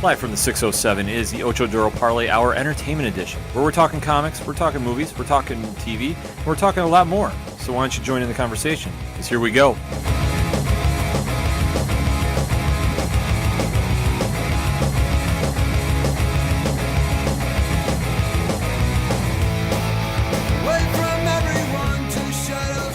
Live from the 607 is the Ocho Duro Parlay Hour Entertainment Edition, where we're talking comics, we're talking movies, we're talking TV, we're talking a lot more. So why don't you join in the conversation? Because here we go.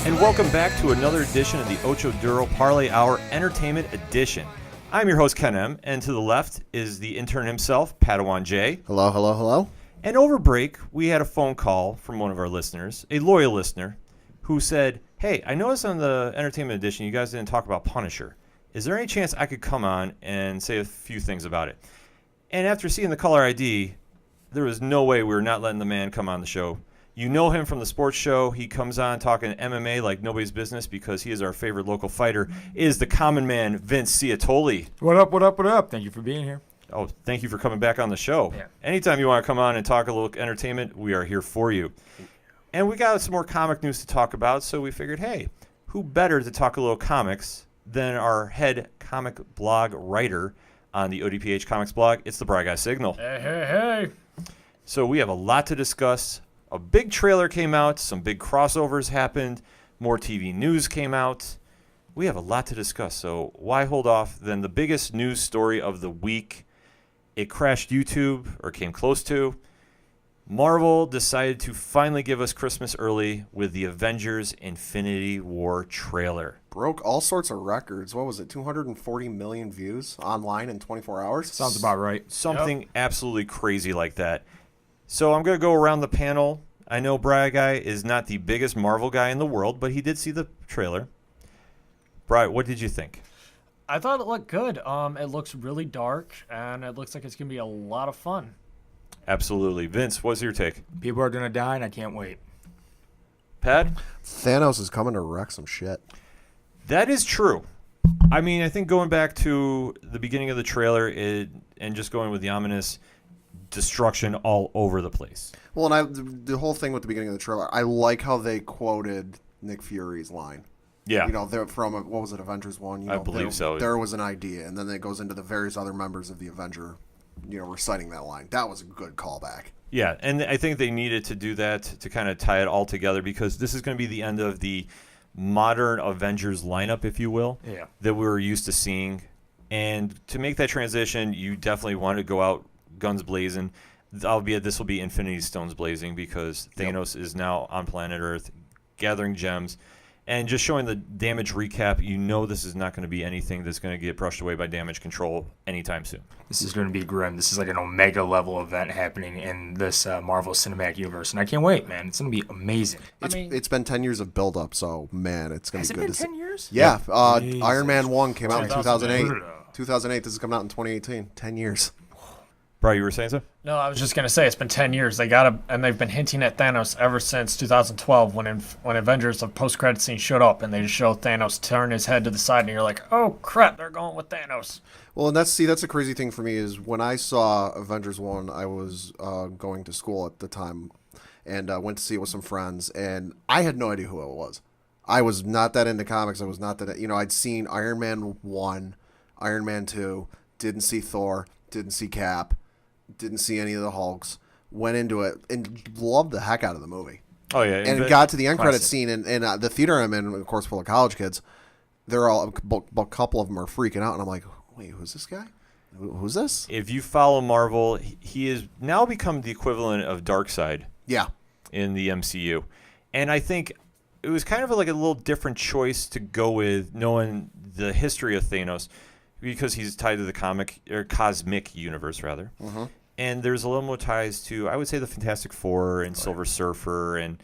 And welcome back to another edition of the Ocho Duro Parlay Hour Entertainment Edition. I'm your host, Ken M., and to the left is the intern himself, Padawan J. Hello, hello, hello. And over break, we had a phone call from one of our listeners, a loyal listener, who said, hey, I noticed on the Entertainment Edition you guys didn't talk about Punisher. Is there any chance I could come on and say a few things about it? And after seeing the caller ID, there was no way we were not letting the man come on the show. You know him from the sports show. He comes on talking MMA like nobody's business because he is our favorite local fighter. It is the Commonman, Vince Ciatoli. What up, what up, what up? Thank you for being here. Oh, thank you for coming back on the show. Yeah. Anytime you want to come on and talk a little entertainment, we are here for you. And we got some more comic news to talk about, so we figured, hey, who better to talk a little comics than our head comic blog writer on the ODPH Comics blog? It's the Bry Guy Signal. Hey, hey, hey. So we have a lot to discuss. A big trailer came out. Some big crossovers happened. More TV news came out. We have a lot to discuss, so why hold off? Then the biggest news story of the week, it crashed YouTube, or came close to. Marvel decided to finally give us Christmas early with the Avengers Infinity War trailer. Broke all sorts of records. What was it, 240 million views online in 24 hours? Sounds about right. Something absolutely crazy like that. So I'm going to go around the panel. I know Bri Guy is not the biggest Marvel guy in the world, but he did see the trailer. Bri, what did you think? I thought it looked good. It looks really dark, and it looks like it's going to be a lot of fun. Absolutely. Vince, what's your take? People are going to die, and I can't wait. Pat? Thanos is coming to wreck some shit. That is true. I mean, I think going back to the beginning of the trailer and just going with the ominous destruction all over the place. Well, and the whole thing with the beginning of the trailer, I like how they quoted Nick Fury's line. Yeah. You know, they're from, what was it, Avengers 1? You know, I believe so. There was an idea, and then it goes into the various other members of the Avenger, you know, reciting that line. That was a good callback. Yeah, and I think they needed to do that to kind of tie it all together because this is going to be the end of the modern Avengers lineup, if you will, that we were used to seeing. And to make that transition, you definitely want to go out guns blazing, albeit this will be Infinity Stones blazing because Thanos is now on planet Earth gathering gems. And just showing the damage recap, you know this is not going to be anything that's going to get brushed away by damage control anytime soon. This is going to be grim. This is like an Omega level event happening in this Marvel Cinematic Universe, and I can't wait, man. It's going to be amazing. It's been 10 years of build-up, so, man, it's going to be good. Has it been 10 years? Yeah. Iron Man 1 came out in 2008. 2008, this is coming out in 2018. 10 years. Bro, you were saying so? No, I was just going to say it's been 10 years. And they've been hinting at Thanos ever since 2012 when Avengers of post-credit scene showed up and they just show Thanos turn his head to the side and you're like, oh crap, they're going with Thanos. Well, and that's a crazy thing for me is when I saw Avengers 1, I was going to school at the time and went to see it with some friends, and I had no idea who it was. I was not that into comics. I was not that, I'd seen Iron Man 1, Iron Man 2, didn't see Thor, didn't see Cap, didn't see any of the Hulks, went into it and loved the heck out of the movie. Oh, yeah. And got to the end credit scene, and the theater I'm in, of course, full of college kids, they're all, a couple of them are freaking out, and I'm like, wait, who's this guy? Who's this? If you follow Marvel, he has now become the equivalent of Darkseid in the MCU. And I think it was kind of like a little different choice to go with knowing the history of Thanos because he's tied to the cosmic universe, rather. Mm-hmm. And there's a little more ties to, I would say, the Fantastic Four and Silver Surfer and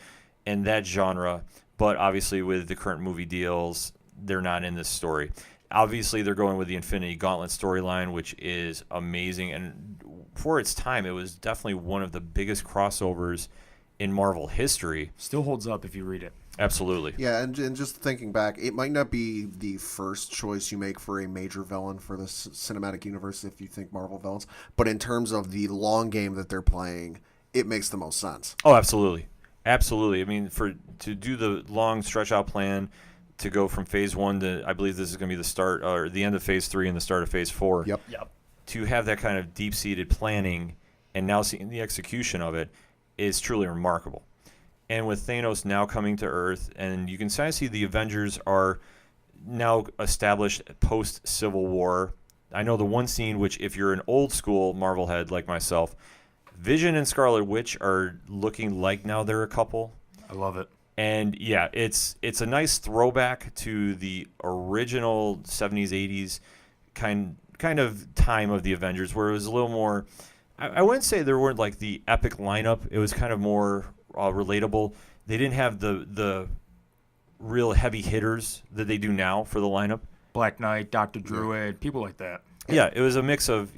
that genre. But obviously with the current movie deals, they're not in this story. Obviously, they're going with the Infinity Gauntlet storyline, which is amazing. And for its time, it was definitely one of the biggest crossovers in Marvel history. Still holds up if you read it. Absolutely. Yeah, and just thinking back, it might not be the first choice you make for a major villain for the cinematic universe if you think Marvel villains, but in terms of the long game that they're playing, it makes the most sense. Oh, absolutely. Absolutely. I mean, to do the long stretch-out plan, to go from phase 1 to, I believe this is going to be the start or the end of phase 3 and the start of phase 4. Yep. to have that kind of deep-seated planning and now seeing the execution of it is truly remarkable. And with Thanos now coming to Earth, and you can kind of see the Avengers are now established post-Civil War. I know the one scene which, if you're an old school Marvel head like myself, Vision and Scarlet Witch are looking like now they're a couple. I love it. And yeah, it's a nice throwback to the original 70s, 80s kind of time of the Avengers, where it was a little more. I wouldn't say there weren't like the epic lineup. It was kind of more relatable. They didn't have the real heavy hitters that they do now for the lineup. Black Knight, Dr. Druid, people like that. Yeah, it was a mix of,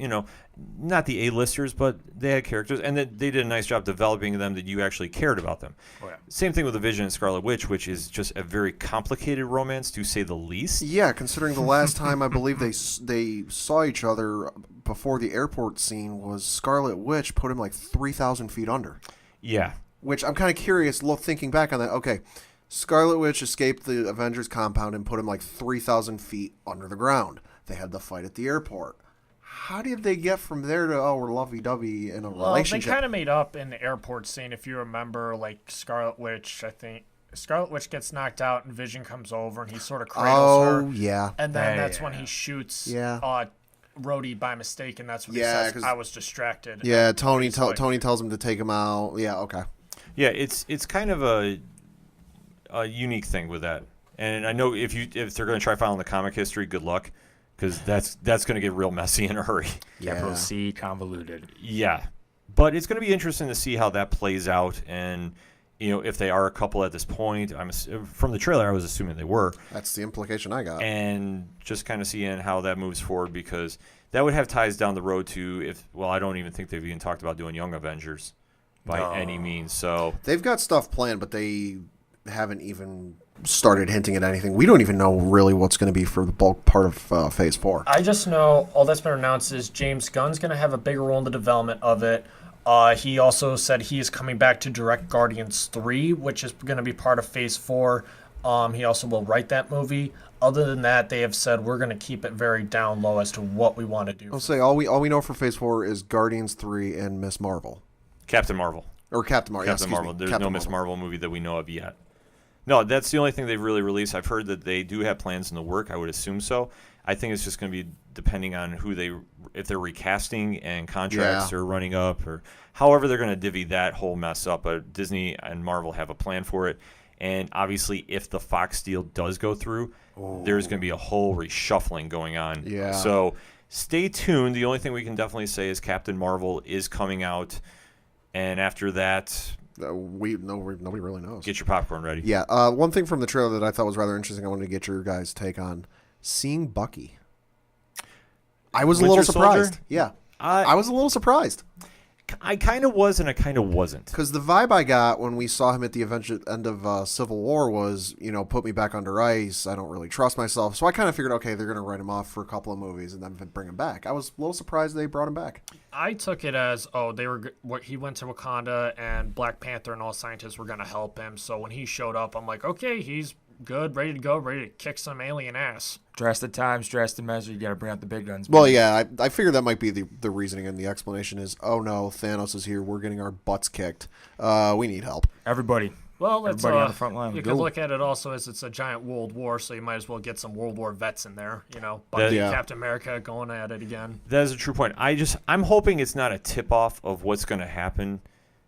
not the A-listers, but they had characters, and they did a nice job developing them that you actually cared about them. Oh, yeah. Same thing with the Vision and Scarlet Witch, which is just a very complicated romance, to say the least. Yeah, considering the last time I believe they saw each other before the airport scene was Scarlet Witch put him like 3,000 feet under. Yeah. Which I'm kind of curious, thinking back on that. Okay, Scarlet Witch escaped the Avengers compound and put him like 3,000 feet under the ground. They had the fight at the airport. How did they get from there to, we're lovey-dovey in a relationship? They kind of made up in the airport scene, if you remember, like Scarlet Witch, I think. Scarlet Witch gets knocked out and Vision comes over and he sort of cradles her. Oh, yeah. And then that's when he shoots Rhodey by mistake, and that's when he says, I was distracted. Yeah, Tony tells him to take him out. Yeah, okay. Yeah, it's kind of a unique thing with that. And I know if they're going to try following the comic history, good luck, because that's going to get real messy in a hurry. Capital C, convoluted. Yeah, but it's going to be interesting to see how that plays out, and if they are a couple at this point. From the trailer, I was assuming they were. That's the implication I got. And just kind of seeing how that moves forward, because that would have ties down the road to I don't even think they've even talked about doing Young Avengers by any means. So they've got stuff planned, but they haven't even started hinting at anything. We don't even know really what's going to be for the bulk part of Phase 4. I just know all that's been announced is James Gunn's going to have a bigger role in the development of it. He also said he is coming back to direct Guardians 3, which is going to be part of Phase 4. He also will write that movie. Other than that, they have said we're going to keep it very down low as to what we want to do. I'll say all we know for Phase 4 is Guardians 3 and Miss Marvel. Captain Marvel. Or Captain Marvel. Captain Marvel. There's no Miss Marvel movie that we know of yet. No, that's the only thing they've really released. I've heard that they do have plans in the work. I would assume so. I think it's just going to be depending on if they're recasting and contracts are running up, or however they're going to divvy that whole mess up. But Disney and Marvel have a plan for it. And obviously, if the Fox deal does go through, there's going to be a whole reshuffling going on. Yeah. So stay tuned. The only thing we can definitely say is Captain Marvel is coming out. And after that, nobody really knows. Get your popcorn ready. Yeah. One thing from the trailer that I thought was rather interesting, I wanted to get your guys' take on. Seeing Bucky. I was a little surprised. Soldier? Yeah. I was a little surprised. I kind of was and I kind of wasn't. Because the vibe I got when we saw him at the end of Civil War was, put me back under ice. I don't really trust myself. So I kind of figured, okay, they're going to write him off for a couple of movies and then bring him back. I was a little surprised they brought him back. I took it as, he went to Wakanda and Black Panther and all scientists were going to help him. So when he showed up, I'm like, okay, he's good, ready to go, ready to kick some alien ass. Drastic times, drastic measure. You got to bring out the big guns. Well, yeah, I figured that might be the reasoning, and the explanation is, oh no, Thanos is here. We're getting our butts kicked. We need help. Everybody. Well, everybody on the front line. You could look at it also as it's a giant world war, so you might as well get some World War vets in there. Bucky, Captain America going at it again. That is a true point. I'm hoping it's not a tip-off of what's going to happen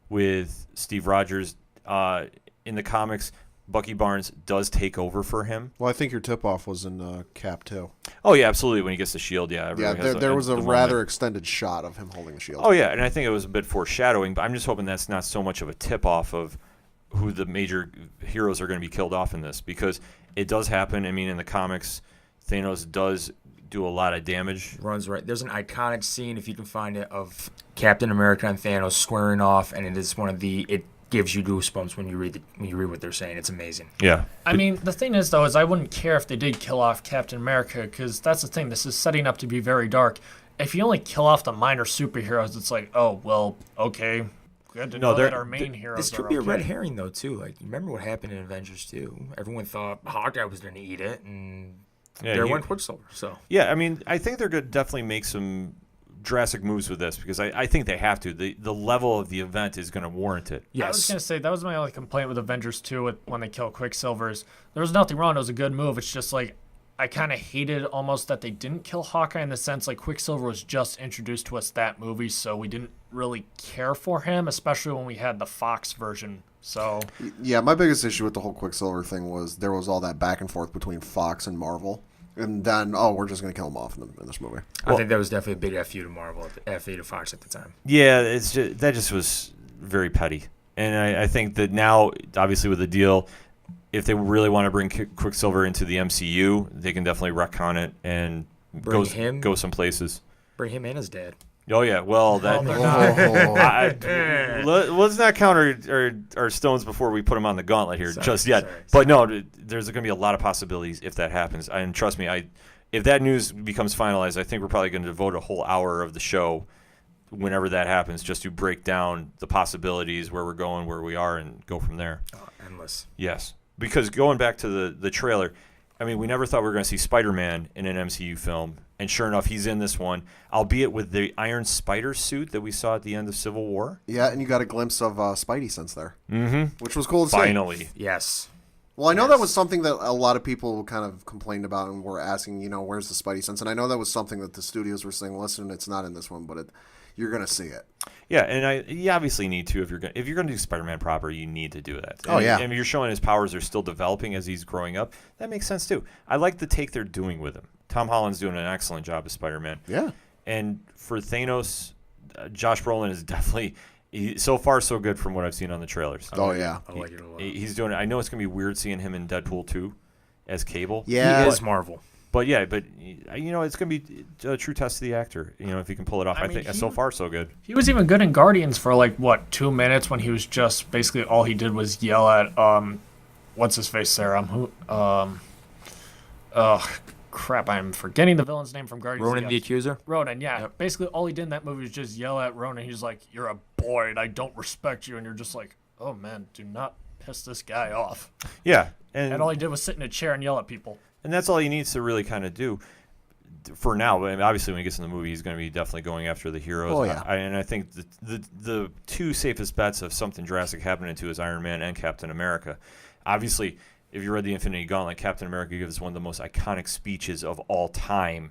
with Steve Rogers in the comics. Bucky Barnes does take over for him. Well, I think your tip-off was in Cap 2. Oh, yeah, absolutely. When he gets the shield, yeah. There was a rather extended shot of him holding the shield. Oh, yeah, and I think it was a bit foreshadowing, but I'm just hoping that's not so much of a tip-off of who the major heroes are going to be killed off in this, because it does happen. I mean, in the comics, Thanos does do a lot of damage. Runs right. There's an iconic scene, if you can find it, of Captain America and Thanos squaring off, and it is it gives you goosebumps when you read what they're saying. It's amazing. Yeah. I mean, the thing is, though, is I wouldn't care if they did kill off Captain America, because that's the thing. This is setting up to be very dark. If you only kill off the minor superheroes, it's like, oh, well, okay. Good to know that our main heroes This could be a red herring, though, too. Like, you remember what happened in Avengers 2? Everyone thought Hawkeye was going to eat it, and there went Quicksilver. So yeah, I mean, I think they're going to definitely make some drastic moves with this because I think they have to. The level of the event is going to warrant it. Yes. I was going to say, that was my only complaint with Avengers 2 when they kill Quicksilver. Is there was nothing wrong. It was a good move. It's just like, I kind of hated almost that they didn't kill Hawkeye in the sense like Quicksilver was just introduced to us that movie, so we didn't really care for him, especially when we had the Fox version. So yeah, my biggest issue with the whole Quicksilver thing was there was all that back and forth between Fox and Marvel, and then we're just gonna kill him off in this movie. I think that was definitely a big FU to Marvel, FU to Fox at the time. Yeah, that just was very petty, and I think that now, obviously with the deal, if they really want to bring Quicksilver into the MCU, they can definitely retcon it and go some places. Bring him and his dad. Oh yeah, well that. Let's not count our stones before we put them on the gauntlet here just yet. But no, there's going to be a lot of possibilities if that happens. And trust me, if that news becomes finalized, I think we're probably going to devote a whole hour of the show whenever that happens just to break down the possibilities, where we're going, where we are, and go from there. Oh, endless. Yes. Because going back to the trailer, I mean, we never thought we were going to see Spider-Man in an MCU film, and sure enough, he's in this one, albeit with the Iron Spider suit that we saw at the end of Civil War. Yeah, and you got a glimpse of Spidey sense there, which was cool to Finally. see. Yes. Well, I know that was something that a lot of people kind of complained about and were asking, where's the Spidey sense? And I know that was something that the studios were saying, listen, it's not in this one, but you're going to see it. Yeah, and you obviously need to if you're going to do Spider-Man proper, you need to do that. And you're showing his powers are still developing as he's growing up. That makes sense too. I like the take they're doing with him. Tom Holland's doing an excellent job as Spider-Man. Yeah. And for Thanos, Josh Brolin is definitely so far so good from what I've seen on the trailers. Oh yeah, I like it a lot. He's doing it. I know it's gonna be weird seeing him in Deadpool 2 as Cable. Yeah, he is Marvel. But it's gonna be a true test of the actor. If he can pull it off. I think so far so good. He was even good in Guardians for 2 minutes when he was just basically all he did was yell at what's his face there? Crap, I'm forgetting the villain's name from Guardians. Ronan the Accuser? Ronan, yeah. Yep. Basically, all he did in that movie was just yell at Ronan. He's like, you're a boy, and I don't respect you. And you're just like, oh, man, do not piss this guy off. Yeah. And all he did was sit in a chair and yell at people. And that's all he needs to really kind of do for now. But obviously, when he gets in the movie, he's going to be definitely going after the heroes. Oh, yeah. And I think the two safest bets of something drastic happening to is Iron Man and Captain America. Obviously, if you read the Infinity Gauntlet, Captain America gives one of the most iconic speeches of all time,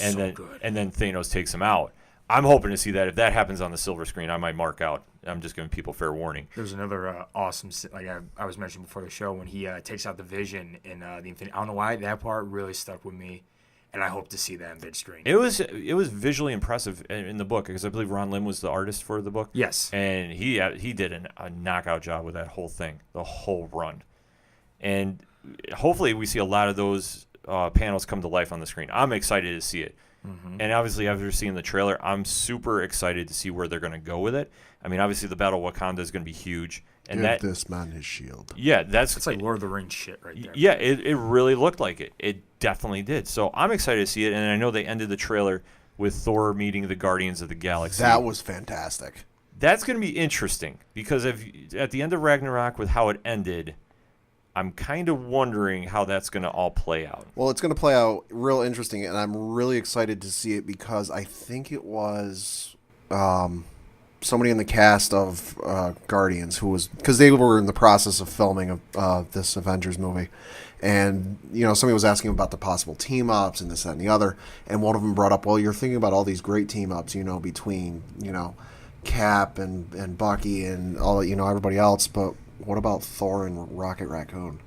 and then Thanos takes him out. I'm hoping to see that. If that happens on the silver screen, I might mark out. I'm just giving people fair warning. There's another awesome, I was mentioning before the show, when he takes out the Vision in the Infinity. I don't know why that part really stuck with me, and I hope to see that in big screen. It was visually impressive in the book because I believe Ron Lim was the artist for the book. Yes, and he did a knockout job with that whole thing, the whole run. And hopefully we see a lot of those panels come to life on the screen. I'm excited to see it. Mm-hmm. And obviously, after seeing the trailer, I'm super excited to see where they're going to go with it. I mean, obviously, the Battle of Wakanda is going to be huge. And Give this man his shield. Yeah, it's like Lord of the Rings shit right there. Yeah, it really looked like it. It definitely did. So I'm excited to see it. And I know they ended the trailer with Thor meeting the Guardians of the Galaxy. That was fantastic. That's going to be interesting because at the end of Ragnarok, with how it ended, I'm kind of wondering how that's going to all play out. Well, it's going to play out real interesting, and I'm really excited to see it because I think it was somebody in the cast of Guardians who was, because they were in the process of filming this Avengers movie, and somebody was asking about the possible team ups and this, that, and the other, and one of them brought up, well, you're thinking about all these great team ups, between Cap and Bucky and all everybody else, but what about Thor and Rocket Raccoon?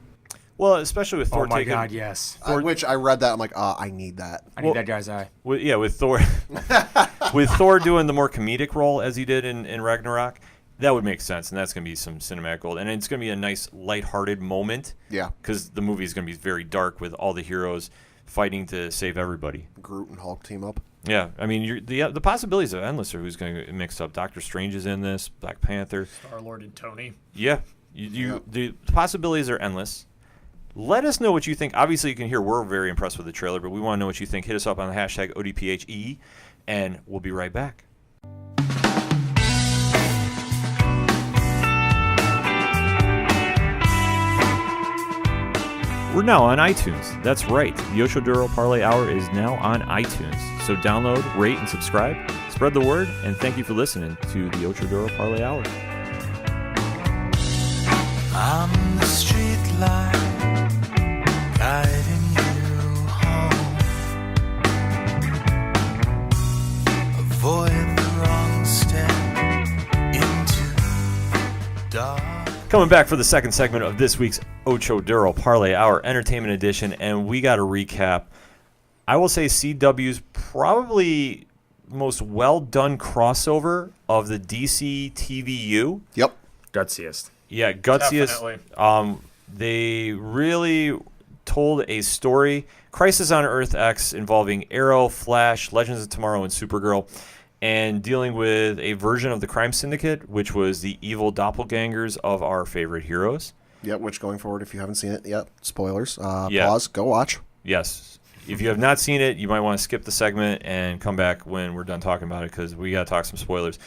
Well, especially with Thor taking... Oh, my God, yes. Which I read that, I'm like, I need that. I need that guy's eye. With Thor... with Thor doing the more comedic role as he did in Ragnarok, that would make sense, and that's going to be some cinematic gold. And it's going to be a nice, lighthearted moment. Yeah. Because the movie is going to be very dark with all the heroes fighting to save everybody. Groot and Hulk team up. Yeah, I mean, the possibilities are endless of who's going to mix up. Doctor Strange is in this, Black Panther. Star-Lord and Tony. Yeah. The possibilities are endless. Let us know what you think. Obviously, you can hear we're very impressed with the trailer, but we want to know what you think. Hit us up on the hashtag ODPHE, and we'll be right back. We're now on iTunes. That's right. The Ocho Duro Parlay Hour is now on iTunes. So download, rate, and subscribe. Spread the word, and thank you for listening to the Ocho Duro Parlay Hour. I'm the street light guiding you home. Avoid the wrong step into dark. Coming back for the second segment of this week's Ocho Duro Parlay Hour Entertainment Edition, and we got to recap. I will say CW's probably most well-done crossover of the DC TVU. Yep. Gutsiest. Yeah, gutsiest. Definitely. They really told a story. Crisis on Earth X involving Arrow, Flash, Legends of Tomorrow, and Supergirl, and dealing with a version of the crime syndicate, which was the evil doppelgangers of our favorite heroes. Yep, which going forward, if you haven't seen it yet, spoilers. Yeah. Pause, go watch. Yes. If you have not seen it, you might want to skip the segment and come back when we're done talking about it, because we got to talk some spoilers.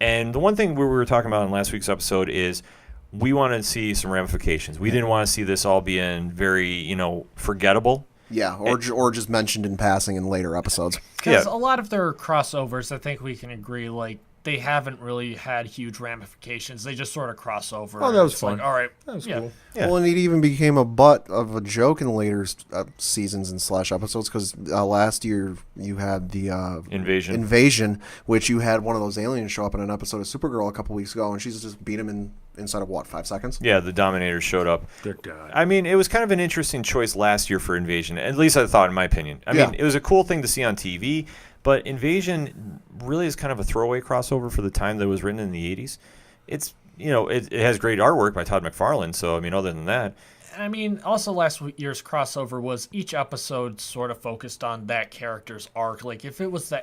And the one thing we were talking about in last week's episode is we wanted to see some ramifications. We didn't want to see this all being very, forgettable. Yeah, or just mentioned in passing in later episodes. Because Yeah. a lot of their crossovers, I think we can agree, like, they haven't really had huge ramifications. They just sort of cross over. Oh, that was It's fun. Like, all right. That was yeah. cool. Yeah. Well, and it even became a butt of a joke in later seasons and / episodes, because last year you had the Invasion. which you had one of those aliens show up in an episode of Supergirl a couple weeks ago, and she's just beat him inside of 5 seconds? Yeah, the Dominators showed up. Good God. I mean, it was kind of an interesting choice last year for Invasion. At least I thought, in my opinion. I mean, it was a cool thing to see on TV, but Invasion really is kind of a throwaway crossover for the time that it was written in the 80s. It's, it has great artwork by Todd McFarlane, so, I mean, other than that. I mean, also last year's crossover was each episode sort of focused on that character's arc. Like, if it was the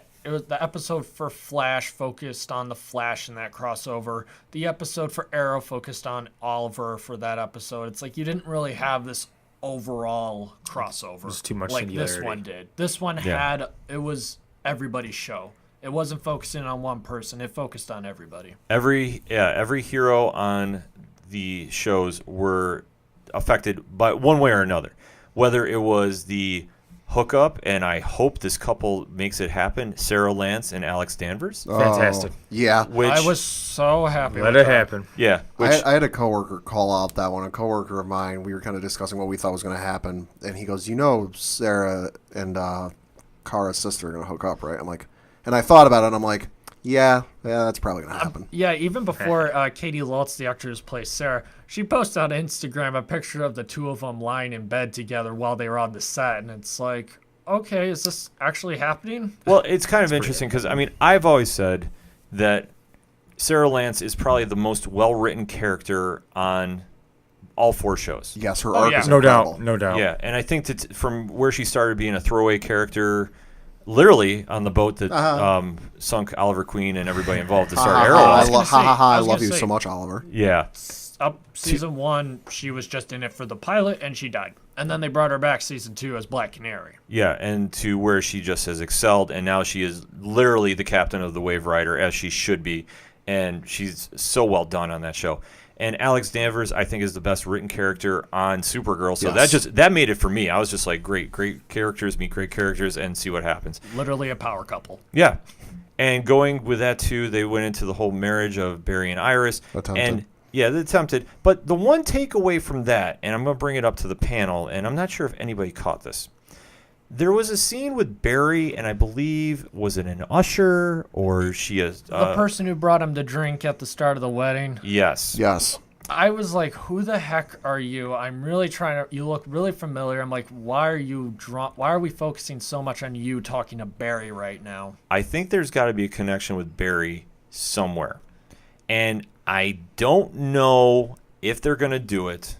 episode for Flash focused on the Flash in that crossover, the episode for Arrow focused on Oliver for that episode. It's like you didn't really have this overall crossover. There's too much like this singularity. one did. This one it was everybody's show. It wasn't focusing on one person. It focused on everybody. Every hero on the shows were affected by one way or another. Whether it was the hookup, and I hope this couple makes it happen, Sarah Lance and Alex Danvers. Fantastic. Yeah. Which, I was so happy Let with it that. happen. Yeah. Which, I had a coworker call out that one. A coworker of mine, we were kind of discussing what we thought was going to happen, and he goes, Sarah and Kara's sister are going to hook up, right? I'm like, and I thought about it, and I'm like, yeah, that's probably going to happen. Yeah, even before Katie Lutz, the actress who plays Sarah, she posted on Instagram a picture of the two of them lying in bed together while they were on the set, and it's like, okay, is this actually happening? well, it's kind of interesting because, I mean, I've always said that Sarah Lance is probably the most well-written character on all 4 shows. Yes, her arc yeah. is No incredible. doubt. No doubt. Yeah, and I think that from where she started being a throwaway character, literally on the boat that sunk Oliver Queen and everybody involved to start Ha, Arrow. ha, was gonna say- I I was love gonna you say- so much, Oliver. Yeah, Up season 1, she was just in it for the pilot, and she died. And then they brought her back season 2 as Black Canary. yeah, and to where she just has excelled, and now she is literally the captain of the Wave Rider, as she should be, and she's so well done on that show. And Alex Danvers, I think, is the best written character on Supergirl. So Yes. that made it for me. I was just like, great characters meet great characters, and see what happens. Literally a power couple. Yeah. And going with that, too, they went into the whole marriage of Barry and Iris. Attempted. And, yeah, they attempted. But the one takeaway from that, and I'm going to bring it up to the panel, and I'm not sure if anybody caught this. There was a scene with Barry, and I believe, was it an usher, or she is... The person who brought him the drink at the start of the wedding. Yes. Yes. I was like, who the heck are you? I'm really trying to... You look really familiar. I'm like, why are we focusing so much on you talking to Barry right now? I think there's got to be a connection with Barry somewhere. And I don't know if they're going to do it,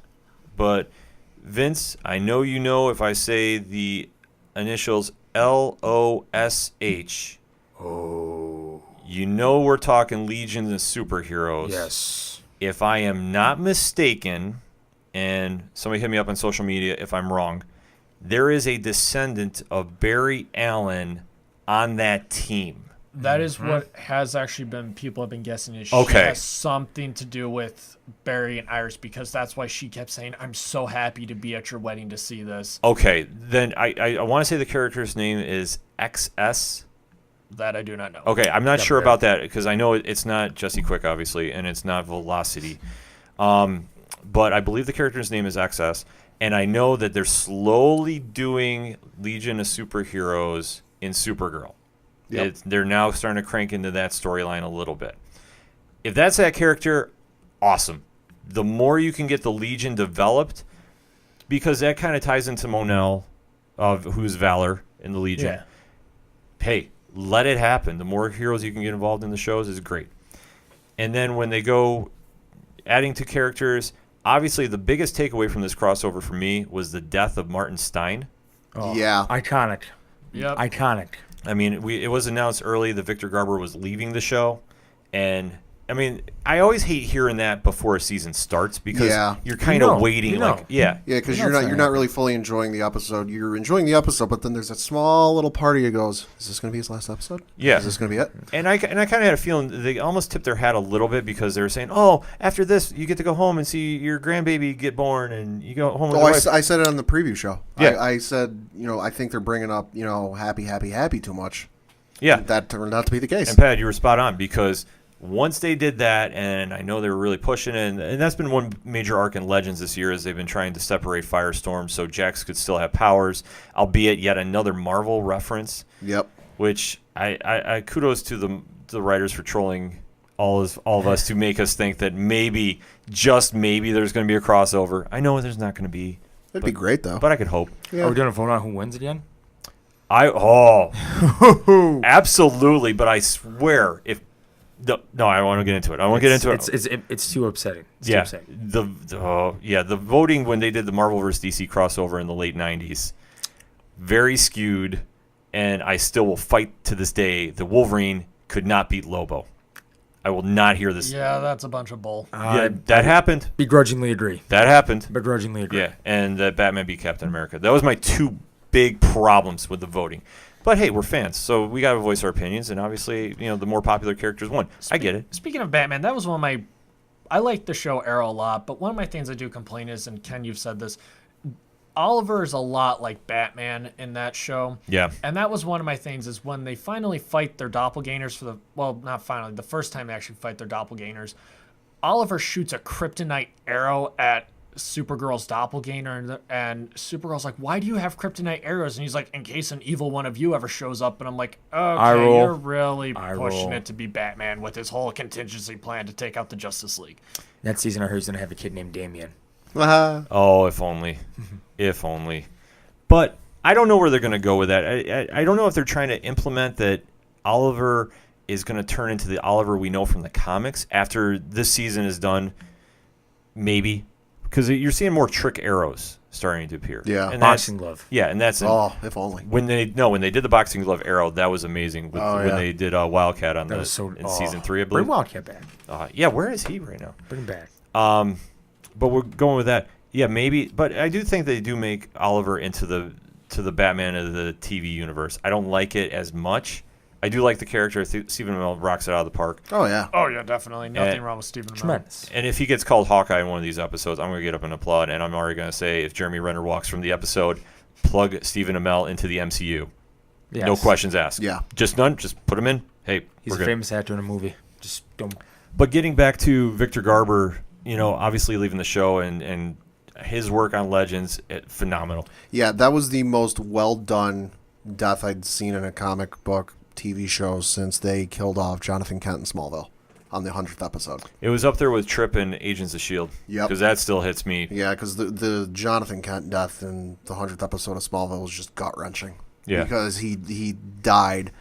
but Vince, I know you know if I say the initials LOSH. Oh. You know we're talking Legions of Superheroes. Yes. If I am not mistaken, and somebody hit me up on social media if I'm wrong, there is a descendant of Barry Allen on that team. That is what has actually been, people have been guessing is she Okay. has something to do with Barry and Iris, because that's why she kept saying, I'm so happy to be at your wedding to see this. Okay, then I want to say the character's name is XS. That I do not know. Okay, I'm not Yeah, sure but- about that because I know it's not Jesse Quick, obviously, and it's not Velocity. But I believe the character's name is XS, and I know that they're slowly doing Legion of Superheroes in Supergirl. Yep. They're now starting to crank into that storyline a little bit. If that's that character, awesome. The more you can get the Legion developed, because that kind of ties into Monel, of who's Valor in the Legion. Yeah. Hey, let it happen. The more heroes you can get involved in the shows is great. And then when they go adding to characters, obviously the biggest takeaway from this crossover for me was the death of Martin Stein. Oh, Yeah. Iconic. Yep. Iconic. I mean, it was announced early that Victor Garber was leaving the show, and I mean, I always hate hearing that before a season starts because Yeah. you're kind of know. waiting, You know. like, yeah, Yeah, because You you're know not really fully enjoying the episode. You're enjoying the episode, but then there's that small little party that goes, "Is this going to be his last episode? Yeah. Is this going to be it?" And I kind of had a feeling they almost tipped their hat a little bit because they were saying, "Oh, after this, you get to go home and see your grandbaby get born, and you go home with Oh, your I, wife." I said it on the preview show. Yeah. I said, I think they're bringing up, happy, happy, happy too much. Yeah, That turned out to be the case. and Pat, you were spot on because once they did that, and I know they were really pushing it, and that's been one major arc in Legends this year is they've been trying to separate Firestorm so Jax could still have powers, albeit yet another Marvel reference, Yep. which I kudos to the writers for trolling all of us to make us think that maybe, just maybe, there's going to be a crossover. I know there's not going to be, It'd be great, though. but I could hope. Yeah. Are we doing a vote on who wins again? Absolutely, but I swear if no, I want to get into it. I want to get into it. It's too upsetting. It's too Yeah, upsetting. the voting when they did the Marvel vs. DC crossover in the late '90s, very skewed, and I still will fight to this day. The Wolverine could not beat Lobo. I will not hear this. Yeah, that's a bunch of bull. Yeah, that happened. Begrudgingly agree. That happened. Begrudgingly agree. Yeah, and Batman beat Captain America. That was my two big problems with the voting. But hey, we're fans, so we got to voice our opinions, and obviously, the more popular characters won. I get it. Speaking of Batman, that was one of my. I like the show Arrow a lot, but one of my things I do complain is, and Ken, you've said this, Oliver is a lot like Batman in that show. Yeah. And that was one of my things is when they finally fight their doppelgangers not finally, the first time they actually fight their doppelgangers, Oliver shoots a kryptonite arrow at Supergirl's doppelganger, and Supergirl's like, "Why do you have kryptonite arrows?" And he's like, "In case an evil one of you ever shows up." And I'm like, Eye "Okay, roll. you're really Eye pushing roll. it to be Batman with his whole contingency plan to take out the Justice League." Next season, I heard he's going to have a kid named Damien. Oh, if only. If only. But I don't know where they're going to go with that. I don't know if they're trying to implement that Oliver is going to turn into the Oliver we know from the comics after this season is done. Maybe. Because you're seeing more trick arrows starting to appear. Yeah. And Boxing glove. Yeah, and that's Oh, if only. when they did the boxing glove arrow, that was amazing. When yeah. they did Wildcat on That was so. in season 3, I believe. Bring Wildcat back. Yeah, where is he right now? Bring him back. But we're going with that. Yeah, maybe. But I do think they do make Oliver into the Batman of the TV universe. I don't like it as much. I do like the character. Stephen Amell rocks it out of the park. Oh, yeah. Oh yeah, definitely nothing wrong with Stephen Amell. Tremendous. And if he gets called Hawkeye in one of these episodes, I'm going to get up and applaud. And I'm already going to say, if Jeremy Renner walks from the episode, plug Stephen Amell into the MCU. Yes. No questions asked. Yeah. Just none. Just put him in. Hey, He's we're a good. famous actor in a movie. Just don't. But getting back to Victor Garber, obviously leaving the show and his work on Legends, phenomenal. Yeah, that was the most well-done death I'd seen in a comic book TV show since they killed off Jonathan Kent in Smallville on the 100th episode. It was up there with Trip and Agents of S.H.I.E.L.D. Yep. Because that still hits me. Yeah, because the Jonathan Kent death in the 100th episode of Smallville was just gut-wrenching. Yeah. Because he died,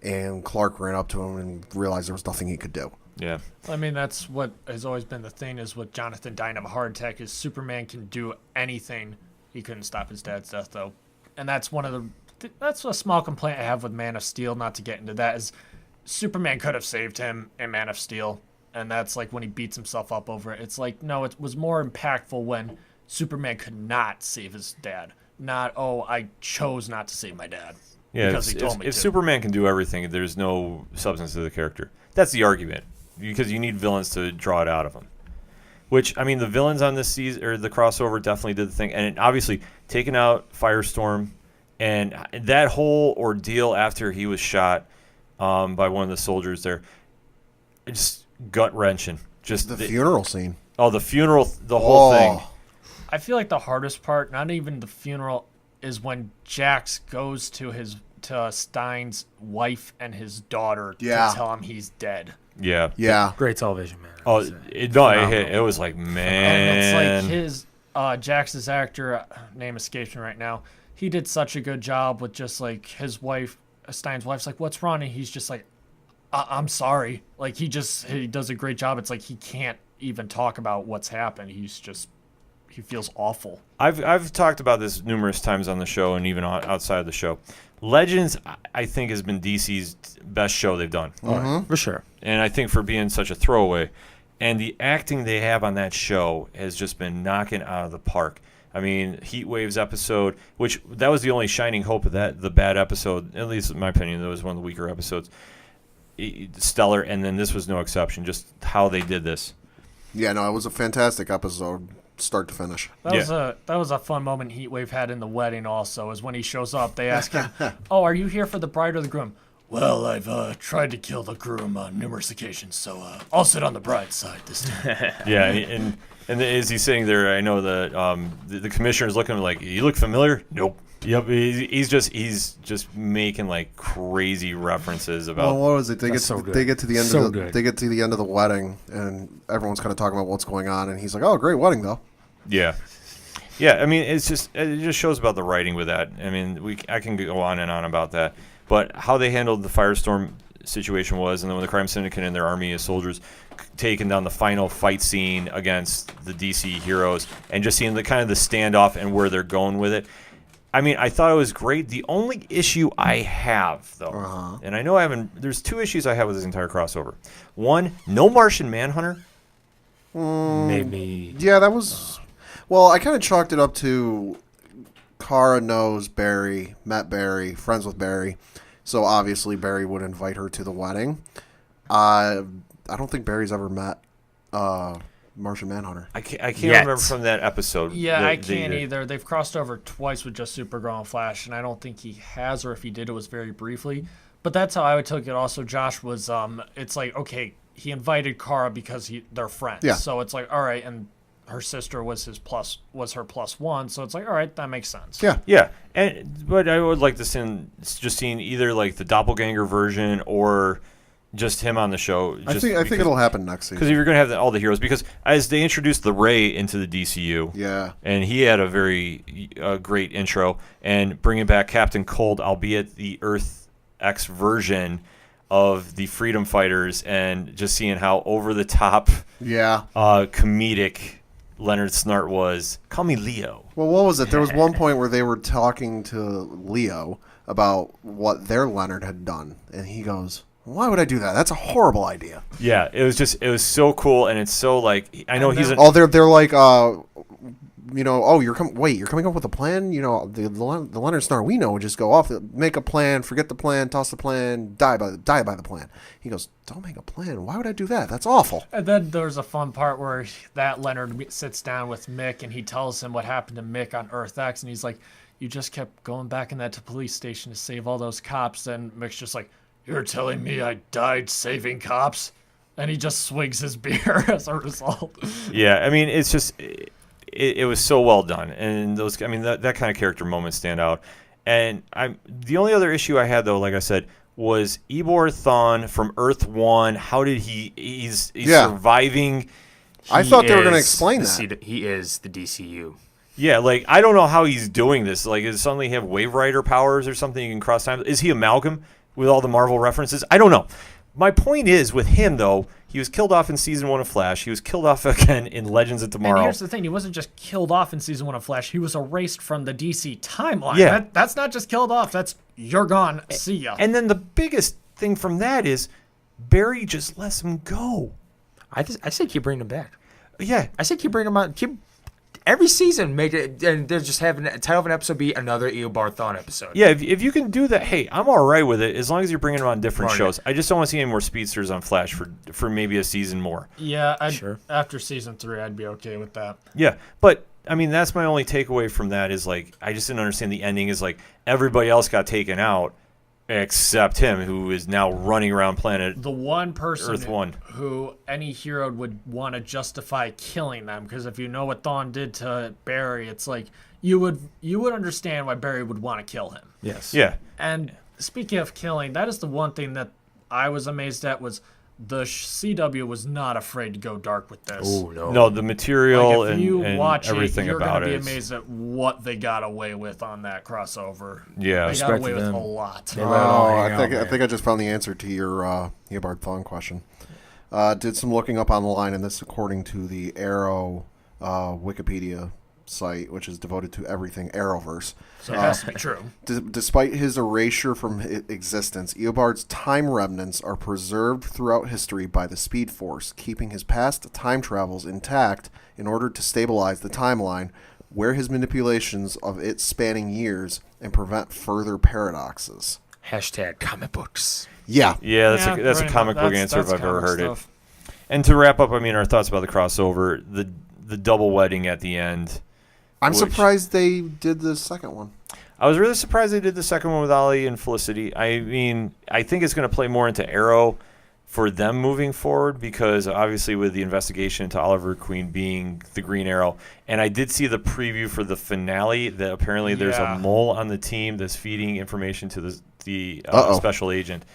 and Clark ran up to him and realized there was nothing he could do. Yeah. I mean, that's what has always been the thing is with Jonathan dying of a heart attack is Superman can do anything. He couldn't stop his dad's death, though. And that's that's a small complaint I have with Man of Steel, not to get into that, is Superman could have saved him in Man of Steel. And that's like when he beats himself up over it. It's like, no, it was more impactful when Superman could not save his dad. Not, I chose not to save my dad. Yeah, Because he told me if to. Superman can do everything, there's no substance to the character. That's the argument. Because you need villains to draw it out of them. Which, I mean, the villains on this season, or the crossover, definitely did the thing. And obviously, taking out Firestorm, and that whole ordeal after he was shot, by one of the soldiers there. Just gut wrenching. Just The funeral scene. Oh, the funeral, the whole thing. I feel like the hardest part, not even the funeral, is when Jax goes to Stein's wife and his daughter Yeah. to tell him he's dead. Yeah. Yeah. Great television, man. Oh, it was like, man. And it's like Jax's actor, name escapes me right now. He did such a good job with just like his wife, Stein's wife's like, "What's wrong?" And he's just like, I'm sorry. Like he does a great job. It's like he can't even talk about what's happened. He feels awful. I've talked about this numerous times on the show and even outside of the show. Legends, I think, has been DC's best show they've done. For sure. And I think for being such a throwaway. And the acting they have on that show has just been knocking out of the park. I mean, Heatwave's episode, which that was the only shining hope of the bad episode, at least in my opinion, that was one of the weaker episodes. Stellar, and then this was no exception, just how they did this. Yeah, no, it was a fantastic episode, start to finish. That was a fun moment Heatwave had in the wedding also, is when he shows up, they ask him, "Oh, are you here for the bride or the groom?" "Well, I've tried to kill the groom on numerous occasions, so I'll sit on the bride's side this time." Yeah, and as he's sitting there, I know the commissioner's looking like, "You look familiar?" Nope. Yep, he's just making like crazy references about. Well, what was it? They get to the end of the wedding, and everyone's kind of talking about what's going on, and he's like, "Oh, great wedding, though." Yeah. I mean, it just shows about the writing with that. I mean, I can go on and on about that, but how they handled the firestorm situation was, and then when the Crime Syndicate and their army of soldiers taking down the final fight scene against the DC heroes, and just seeing the kind of the standoff and where they're going with it. I mean, I thought it was great. The only issue I have, though, and I know there's two issues I have with this entire crossover. One, no Martian Manhunter. Maybe. Yeah, that was. Well, I kind of chalked it up to Kara knows Barry, met Barry, friends with Barry, so obviously Barry would invite her to the wedding. I don't think Barry's ever met Martian Manhunter. I can't remember from that episode. Yeah, I can't either. They've crossed over twice with just Supergirl and Flash, and I don't think he has, or if he did, it was very briefly. But that's how I would take it. Also, Josh was. It's like, okay, he invited Kara because they're friends. Yeah. So it's like, all right, and her sister was her plus one. So it's like, all right, that makes sense. Yeah. Yeah, but I would like to seeing either like the doppelganger version or just him on the show. I think it'll happen next season. Because if you're going to have all the heroes, because as they introduced the Ray into the DCU, yeah, and he had a very great intro, and bringing back Captain Cold, albeit the Earth X version of the Freedom Fighters, and just seeing how over the top, comedic Leonard Snart was. Call me Leo. Well, what was it? There was one point where they were talking to Leo about what their Leonard had done, and he goes, "Why would I do that? That's a horrible idea." Yeah, it was so cool, and it's so like I know he's. They're like, you're coming up with a plan. You know, the Leonard Snart we know would just go off, make a plan, forget the plan, toss the plan, die by the plan. He goes, "Don't make a plan. Why would I do that? That's awful." And then there's a fun part where that Leonard sits down with Mick, and he tells him what happened to Mick on Earth X, and he's like, "You just kept going back in that police station to save all those cops." And Mick's just like, "You're telling me I died saving cops?" And he just swigs his beer as a result. Yeah, I mean, it's just it was so well done, and that kind of character moments stand out. And the only other issue I had, though, like I said, was Eobor Thawne from Earth 1. How did he's surviving? I thought they were going to explain that. He is the DCU. Yeah, like, I don't know how he's doing this. Like, does suddenly he have Wave Rider powers or something? You can cross time. Is he Amalgam with all the Marvel references? I don't know. My point is, with him, though, he was killed off in Season 1 of Flash. He was killed off again in Legends of Tomorrow. And here's the thing. He wasn't just killed off in Season 1 of Flash. He was erased from the DC timeline. Yeah. That's not just killed off. That's, you're gone. See ya. And then the biggest thing from that is Barry just lets him go. I say keep bringing him back. Yeah. I say keep bringing him on. Every season, make it, and they're just having a title of an episode be another Eobor Thawne episode. Yeah, if you can do that, hey, I'm all right with it as long as you're bringing them on different shows. I just don't want to see any more speedsters on Flash for maybe a season more. Yeah, after Season 3, I'd be okay with that. Yeah, but I mean, that's my only takeaway from that is, like, I just didn't understand the ending is, like, everybody else got taken out Except him, who is now running around planet The one person Earth 1. who any hero would want to justify killing them, because if you know what Thawne did to Barry, it's like you would understand why Barry would want to kill him. Yes. Yeah. And speaking of killing, that is the one thing that I was amazed at was the CW was not afraid to go dark with this. Oh no. No, the material Like if you and watch everything it, you're about gonna be it. amazed at what they got away with on that crossover. Yeah. They got Respect away to with them. a lot. They let it all Oh, hang I out, think man. I just found the answer to your Eobard Thawne question. Did some looking up on the line, and this according to the Arrow Wikipedia site, which is devoted to everything Arrowverse. So it has to be true. Despite his erasure from existence, Eobard's time remnants are preserved throughout history by the Speed Force, keeping his past time travels intact in order to stabilize the timeline, where his manipulations of it spanning years and prevent further paradoxes. Hashtag comic books. Yeah. Yeah, that's a pretty comic much. book That's answer if I've ever comic heard stuff. it. And to wrap up, I mean, our thoughts about the crossover, the double wedding at the end. I'm Which- surprised they did the second one. I was really surprised they did the second one with Ollie and Felicity. I mean, I think it's going to play more into Arrow for them moving forward because obviously with the investigation into Oliver Queen being the Green Arrow. And I did see the preview for the finale that apparently there's Yeah. a mole on the team that's feeding information to the Uh-oh. special agent.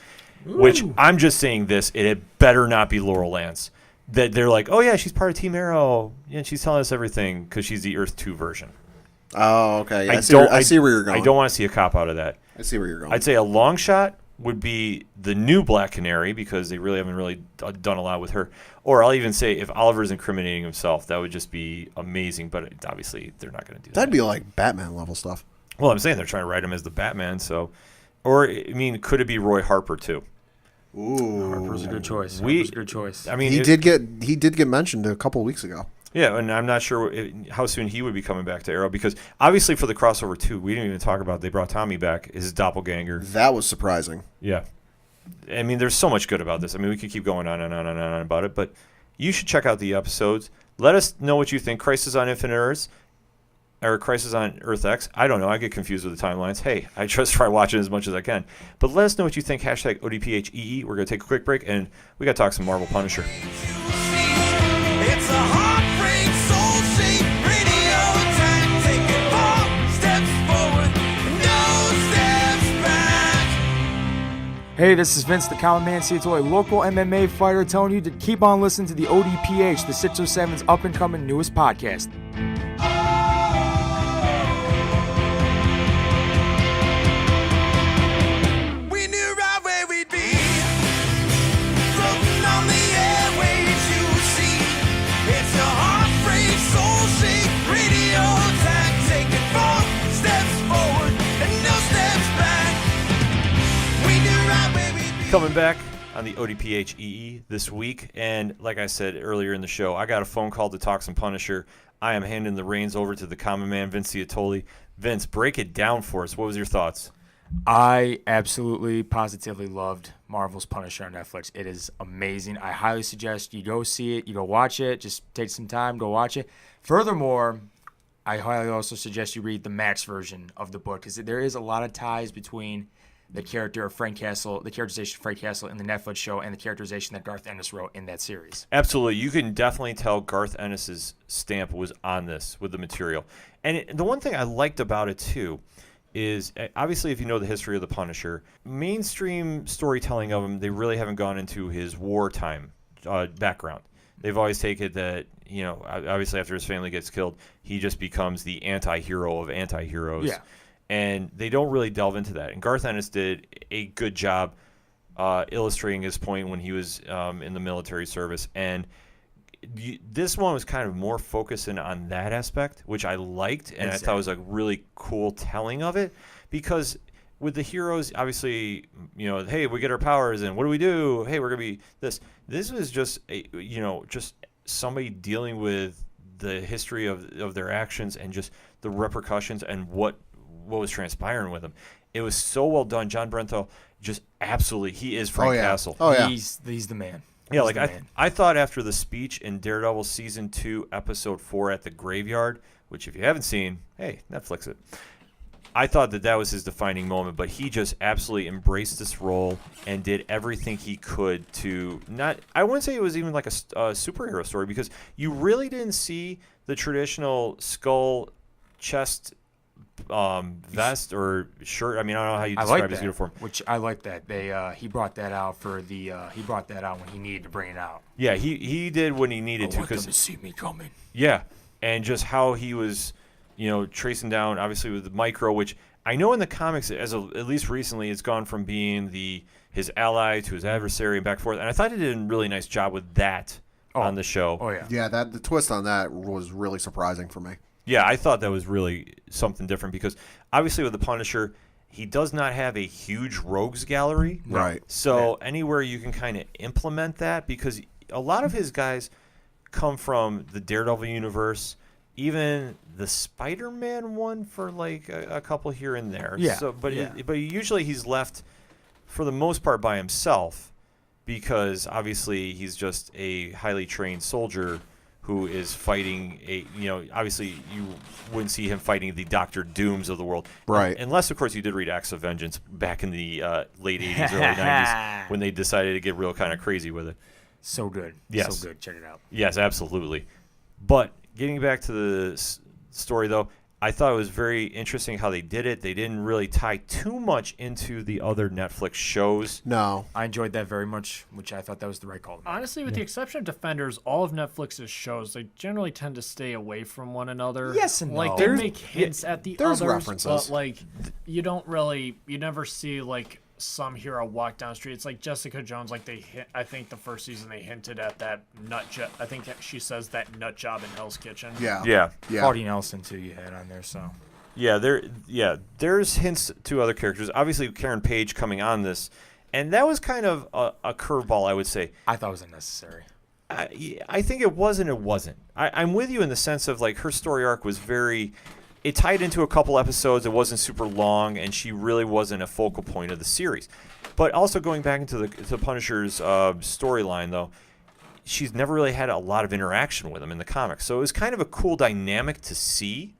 Which I'm just saying this, it better not be Laurel Lance. That they're like, oh yeah, she's part of Team Arrow, and she's telling us everything because she's the Earth 2 version. Oh, okay. I I see where you're going. I don't want to see a cop out of that. I see where you're going. I'd say a long shot would be the new Black Canary because they really haven't really done a lot with her. Or I'll even say if Oliver's incriminating himself, that would just be amazing. But obviously they're not going to do that. That'd be like Batman level stuff. Well, I'm saying they're trying to write him as the Batman. So, or I mean, could it be Roy Harper too? Ooh. Harper's a good choice. We- Harper's a good choice. I mean, He did get mentioned a couple of weeks ago. Yeah, and I'm not sure how soon he would be coming back to Arrow because obviously for the crossover too, we didn't even talk about they brought Tommy back, his doppelganger. That was surprising. Yeah. I mean, there's so much good about this. I mean, we could keep going on and on and on about it, but you should check out the episodes. Let us know what you think. Crisis on Infinite Earths or Crisis on Earth X. I don't know. I get confused with the timelines. Hey, I just try watching as much as I can. But let us know what you think. Hashtag ODPHEE. We're going to take a quick break, and we got to talk some Marvel Punisher. It's a heartbreak, soul-shaped radio attack. Taking 4 steps forward, no steps back. Hey, this is Vince, the Commonman, a local MMA fighter, telling you to keep on listening to the ODPH, the 607's up-and-coming newest podcast. We knew right where we'd be, floating on the airwaves, you see. It's a heartbreak, soul-shaped radio attack. Taking 4 steps forward and no steps back. We knew right where we'd be. Coming back on the ODPHEE this week, and like I said earlier in the show, I got a phone call to talk some Punisher. I am handing the reins over to the common man, Vince Ciatoli. Vince, break it down for us. What was your thoughts? I absolutely, positively loved Marvel's Punisher on Netflix. It is amazing. I highly suggest you go see it. You go watch it. Just take some time, go watch it. Furthermore, I highly also suggest you read the Max version of the book because there is a lot of ties between the character of Frank Castle, the characterization of Frank Castle in the Netflix show, and the characterization that Garth Ennis wrote in that series. Absolutely. You can definitely tell Garth Ennis's stamp was on this with the material. And the one thing I liked about it, too, is obviously if you know the history of the Punisher, mainstream storytelling of him, they really haven't gone into his wartime background. They've always taken that, you know, obviously after his family gets killed, he just becomes the anti-hero of anti-heroes. Yeah. And they don't really delve into that. And Garth Ennis did a good job illustrating his point when he was in the military service. And this one was kind of more focusing on that aspect, which I liked, and I thought was a really cool telling of it. Because with the heroes, obviously, you know, hey, we get our powers, and what do we do? Hey, we're gonna be this. This was just just somebody dealing with the history of their actions and just the repercussions and what was transpiring with them. It was so well done. John Brenthal, just absolutely, he is Frank Castle. Oh yeah. He's the man. Yeah, He's like the man. I thought after the speech in Daredevil Season 2, Episode 4 at the Graveyard, which if you haven't seen, hey, Netflix it. I thought that was his defining moment, but he just absolutely embraced this role and did everything he could to not. I wouldn't say it was even like a superhero story, because you really didn't see the traditional skull chest vest or shirt. I mean, I don't know how you describe his uniform. Which I like that. He brought that out he brought that out when he needed to bring it out. Yeah, he did when he needed to. I want them to see me coming. Yeah, and just how he was, tracing down, obviously with the Micro, which I know in the comics, at least recently, it's gone from being his ally to his adversary and back and forth. And I thought he did a really nice job with that on the show. Oh, yeah. Yeah, the twist on that was really surprising for me. Yeah, I thought that was really something different, because obviously with the Punisher, he does not have a huge rogues gallery. Right. So anywhere you can kind of implement that, because a lot of his guys come from the Daredevil universe, even the Spider-Man one for like a couple here and there. Yeah. So, but usually he's left for the most part by himself, because obviously he's just a highly trained soldier who is fighting obviously you wouldn't see him fighting the Dr. Dooms of the world. Right. Unless, of course, you did read Acts of Vengeance back in the late 80s, early 90s, when they decided to get real kind of crazy with it. So good. Yes. So good. Check it out. Yes, absolutely. But getting back to the story, though, I thought it was very interesting how they did it. They didn't really tie too much into the other Netflix shows. No. I enjoyed that very much, which I thought that was the right call. Honestly, with the exception of Defenders, all of Netflix's shows, they generally tend to stay away from one another. Yes and no. Like, they make hints at the there's others, references. but, like, you never see, like, some hero walk down the street. It's like Jessica Jones, like, I think the first season they hinted at that nut job. I think she says that nut job in Hell's Kitchen. Yeah. Yeah. Claudia Nelson, too, you had on there, so. Yeah, there's hints to other characters. Obviously, Karen Page coming on this, and that was kind of a curveball, I would say. I thought it was unnecessary. I think it was and it wasn't. I'm with you in the sense of, like, her story arc was it tied into a couple episodes. It wasn't super long, and she really wasn't a focal point of the series. But also going back into the Punisher's storyline, though, she's never really had a lot of interaction with him in the comics. So it was kind of a cool dynamic to see,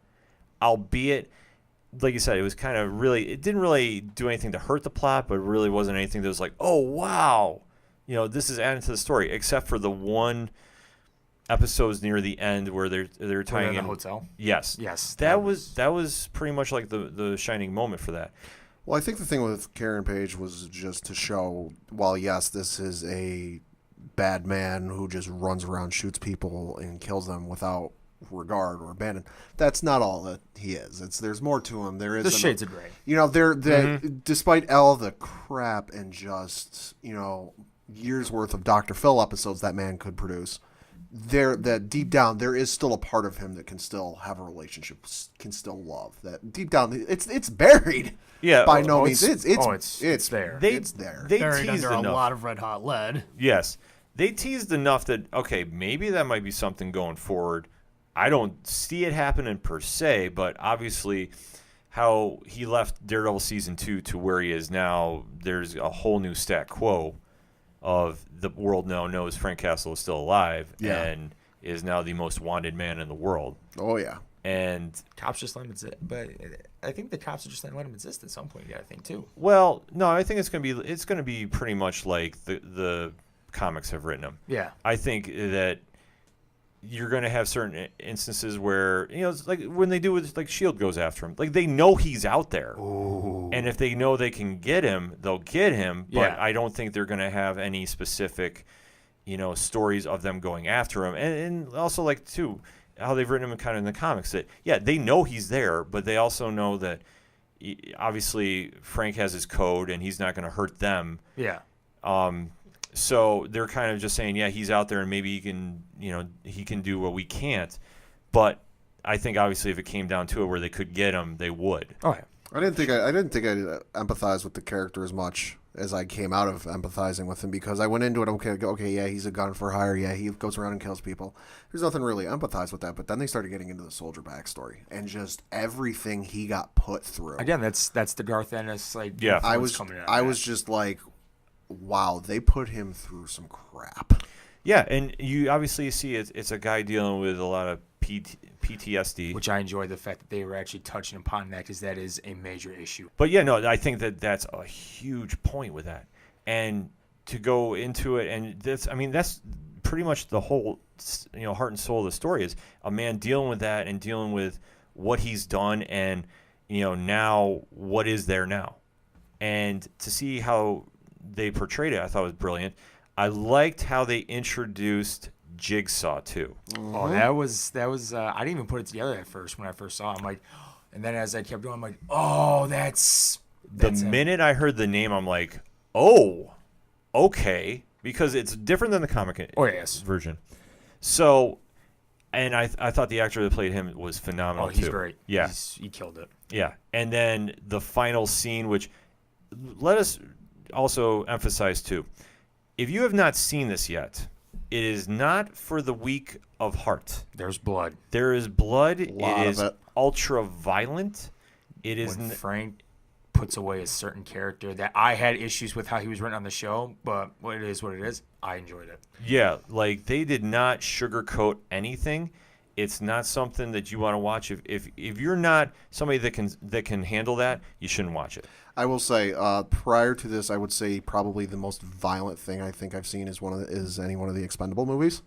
albeit, like you said, it was kind of it didn't really do anything to hurt the plot, but it really wasn't anything that was like, oh, wow, this is added to the story, except for the one episodes near the end where they're tying in the hotel. Yes. That was pretty much like the shining moment for that. Well, I think the thing with Karen Page was just to show, while yes, this is a bad man who just runs around, shoots people, and kills them without regard or abandon. That's not all that he is. There's more to him. There is shades of gray. Despite all the crap and just years worth of Dr. Phil episodes that man could produce, that deep down there is still a part of him that can still have a relationship, can still love. That deep down it's buried. Yeah, by no means it's there. It's there. They Buried teased under enough. a lot of red hot lead. Yes, they teased enough that okay, maybe that might be something going forward. I don't see it happening per se, but obviously, how he left Daredevil season 2 to where he is now, there's a whole new stat quo of the world now knows Frank Castle is still alive and is now the most wanted man in the world. Oh yeah. And cops just let him exist, but I think the cops are just letting him exist at some point. You got to think too. Well, no, I think it's gonna be pretty much like the comics have written him. Yeah. I think that you're going to have certain instances where it's like when they do with like Shield goes after him, like they know he's out there. Ooh. And if they know they can get him, they'll get him. But Yeah. I don't think they're going to have any specific, stories of them going after him. And also like too, how they've written him kind of in the comics that they know he's there, but they also know that obviously Frank has his code and he's not going to hurt them. Yeah. So they're kind of just saying, he's out there and maybe he can do what we can't. But I think obviously if it came down to it where they could get him, they would. Oh yeah. I didn't think I empathized with the character as much as I came out of empathizing with him, because I went into it, okay, yeah, he's a gun for hire, yeah, he goes around and kills people. There's nothing really empathize with that, but then they started getting into the soldier backstory and just everything he got put through. Again, that's the Garth Ennis I was just like, wow, they put him through some crap. Yeah, and you obviously see it's a guy dealing with a lot of PTSD. Which I enjoy the fact that they were actually touching upon that, because that is a major issue. But yeah, no, I think that's a huge point with that. And to go into it, and that's pretty much the whole, heart and soul of the story is a man dealing with that and dealing with what he's done, and now what is there now, and to see how they portrayed it, I thought was brilliant. I liked how they introduced Jigsaw too. Oh, that was. I didn't even put it together at first when I first saw it. I'm like, and then as I kept going, I'm like, oh, that's the him. minute I heard the name, I'm like, oh, okay, because it's different than the comic version. So, and I thought the actor that played him was phenomenal. Oh, he's too. great. Yeah, he killed it. Yeah, and then the final scene, which let us also emphasize too, if you have not seen this yet, it is not for the weak of heart. There's blood. There is blood. It is of it. ultra violent. It is When Frank puts away a certain character that I had issues with how he was written on the show, but it is what it is. I enjoyed it. Yeah, like they did not sugarcoat anything. It's not something that you want to watch. If you're not somebody that can handle that, you shouldn't watch it. I will say, prior to this, I would say probably the most violent thing I think I've seen is any one of the Expendable movies.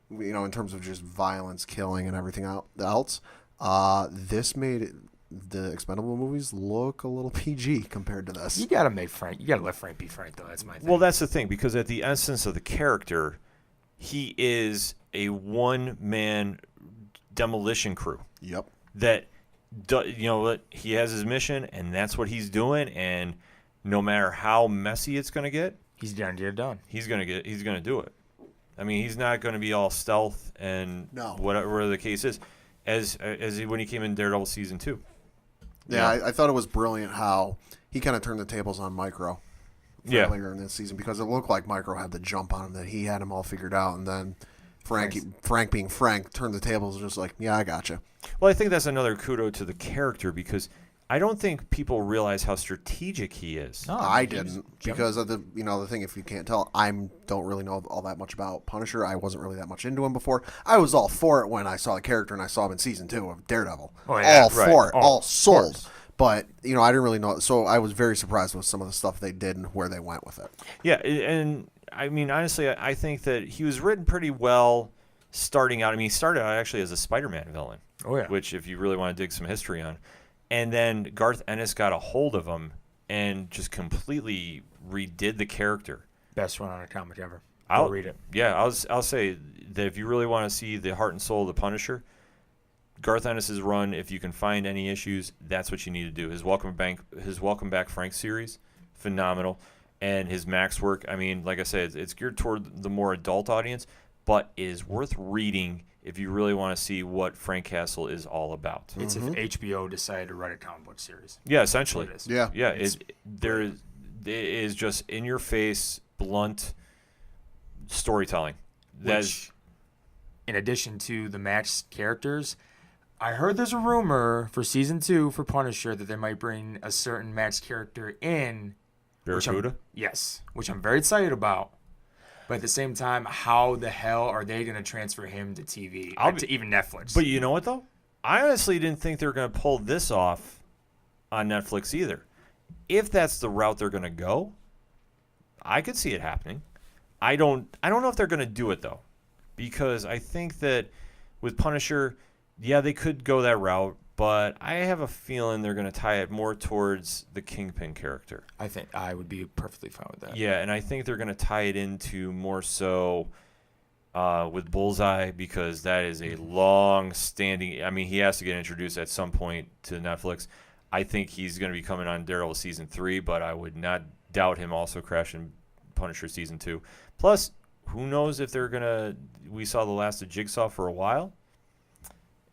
In terms of just violence, killing, and everything else. This made the Expendable movies look a little PG compared to this. You gotta let Frank be Frank, though. That's my thing. Well, that's the thing, because at the essence of the character, he is a one-man demolition crew. Yep. That, he has his mission, and that's what he's doing. And no matter how messy it's going to get, he's gonna get it done. He's going to do it. I mean, he's not going to be all stealth and whatever the case is, as when he came in Daredevil season 2. Yeah, I thought it was brilliant how he kind of turned the tables on Micro earlier in this season, because it looked like Micro had the jump on him, that he had him all figured out, and then Frank being Frank turned the tables, just like, yeah, I gotcha. Well, I think that's another kudo to the character, because I don't think people realize how strategic he is. No, I didn't, because of the thing. If you can't tell, I don't really know all that much about Punisher. I wasn't really that much into him before. I was all for it when I saw the character and I saw him in season 2 of Daredevil. Oh, yeah, all for it, all sold. But I didn't really know. So I was very surprised with some of the stuff they did and where they went with it. Yeah, and I mean, honestly, I think that he was written pretty well starting out. I mean, he started out actually as a Spider-Man villain. Oh yeah. Which, if you really want to dig some history on. And then Garth Ennis got a hold of him and just completely redid the character. Best run on a comic ever. I'll read it. Yeah, I'll say that if you really want to see the heart and soul of the Punisher, Garth Ennis' run, if you can find any issues, that's what you need to do. His Welcome Back Frank series, phenomenal. And his Max work, I mean, like I said, it's geared toward the more adult audience, but it is worth reading if you really want to see what Frank Castle is all about. It's if HBO decided to write a comic book series. Yeah, essentially. It is. Yeah. It is just in your face, blunt storytelling. Which, in addition to the Max characters, I heard there's a rumor for season 2 for Punisher that they might bring a certain Max character in. Barracuda? Yes, which I'm very excited about. But at the same time, how the hell are they going to transfer him to TV, to even Netflix? But you know what, though? I honestly didn't think they were going to pull this off on Netflix either. If that's the route they're going to go, I could see it happening. I don't know if they're going to do it, though, because I think that with Punisher, yeah, they could go that route, but I have a feeling they're going to tie it more towards the Kingpin character. I think I would be perfectly fine with that. Yeah, and I think they're going to tie it into more so with Bullseye, because that is a long-standing... I mean, he has to get introduced at some point to Netflix. I think he's going to be coming on Daredevil Season 3, but I would not doubt him also crashing Punisher Season 2. Plus, who knows if they're going to... We saw the last of Jigsaw for a while.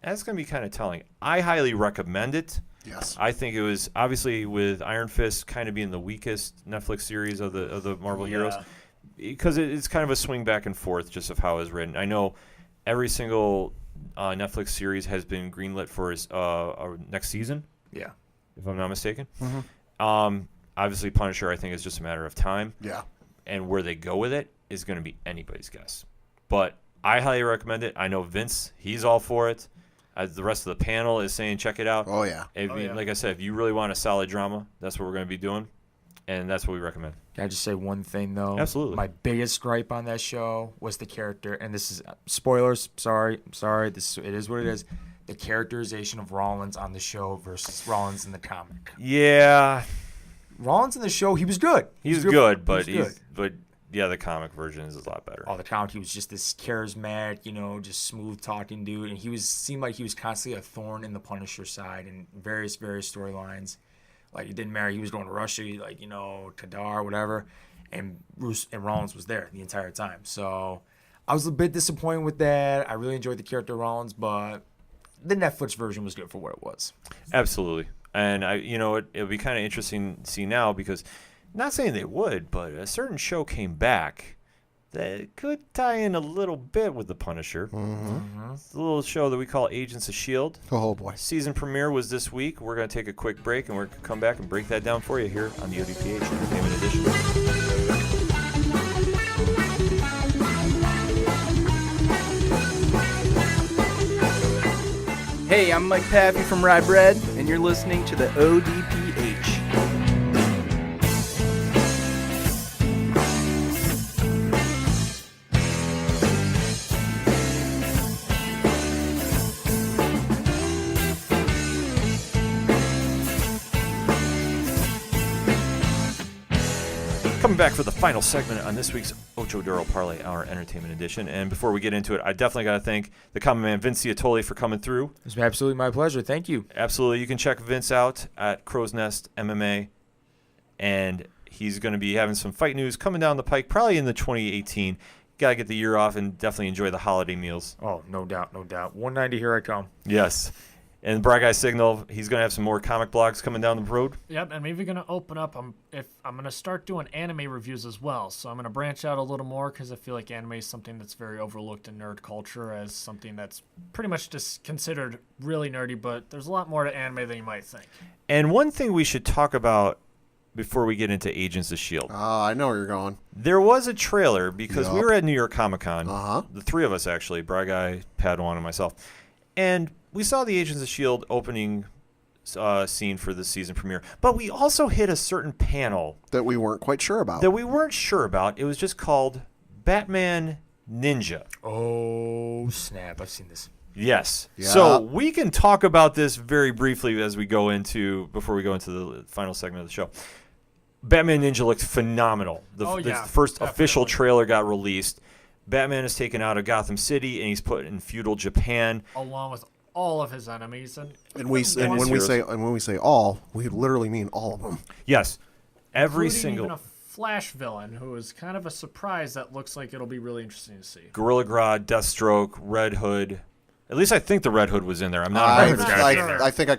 That's going to be kind of telling. I highly recommend it. Yes. I think it was, obviously, with Iron Fist kind of being the weakest Netflix series of the Marvel heroes, because it's kind of a swing back and forth just of how it's written. I know every single Netflix series has been greenlit for our next season. Yeah. If I'm not mistaken. Mm-hmm. Obviously, Punisher, I think, is just a matter of time. Yeah. And where they go with it is going to be anybody's guess. But I highly recommend it. I know Vince, he's all for it. The rest of the panel is saying check it out. Oh, yeah. Like I said, if you really want a solid drama, that's what we're going to be doing, and that's what we recommend. Can I just say one thing, though? Absolutely. My biggest gripe on that show was the character, and this is spoilers. Sorry. It is what it is. The characterization of Rollins on the show versus Rollins in the comic. Yeah. Rollins in the show, he was good. He's good, but the comic version is a lot better. Oh, the comic, he was just this charismatic, just smooth talking dude, and seemed like he was constantly a thorn in the Punisher side in various storylines. Like, it didn't matter. He was going to Russia, Kadar, whatever, and Rollins was there the entire time. So I was a bit disappointed with that. I really enjoyed the character Rollins, but the Netflix version was good for what it was. Absolutely. And it'll be kind of interesting to see now, because not saying they would, but a certain show came back that could tie in a little bit with the Punisher. Mm-hmm. It's a little show that we call Agents of S.H.I.E.L.D. Oh, boy. Season premiere was this week. We're going to take a quick break, and we're going to come back and break that down for you here on the ODPH Entertainment Edition. Hey, I'm Mike Pappy from Rye Bread, and you're listening to the ODPH. Coming back for the final segment on this week's Ocho Duro Parlay Hour Entertainment Edition. And before we get into it, I definitely got to thank the Commonman Vince Ciatoli for coming through. It's absolutely my pleasure. Thank you. Absolutely. You can check Vince out at Crow's Nest MMA. And he's going to be having some fight news coming down the pike, probably in the 2018. Got to get the year off and definitely enjoy the holiday meals. Oh, no doubt. 190, here I come. Yes. And Bright Guy Signal, he's going to have some more comic blogs coming down the road. Yep, and maybe going to open up. I'm going to start doing anime reviews as well. So I'm going to branch out a little more, because I feel like anime is something that's very overlooked in nerd culture as something that's pretty much just considered really nerdy. But there's a lot more to anime than you might think. And one thing we should talk about before we get into Agents of S.H.I.E.L.D. I know where you're going. There was a trailer, because we were at New York Comic Con. Uh-huh. The three of us, actually, Bright Guy, Padawan, and myself. And we saw the Agents of S.H.I.E.L.D. opening scene for the season premiere, but we also hit a certain panel that we weren't quite sure about. It was just called Batman Ninja. Oh, snap. I've seen this. Yes. Yeah. So we can talk about this very briefly before we go into the final segment of the show. Batman Ninja looked phenomenal. The first definitely. Official trailer got released. Batman is taken out of Gotham City, and he's put in feudal Japan, Along with all of his enemies. And when we say all, we literally mean all of them. Yes. Every including single even a Flash villain, who is kind of a surprise that looks like it'll be really interesting to see. Gorilla Grodd, Deathstroke, Red Hood. At least I think the Red Hood was in there. I'm not I 100% sure. I think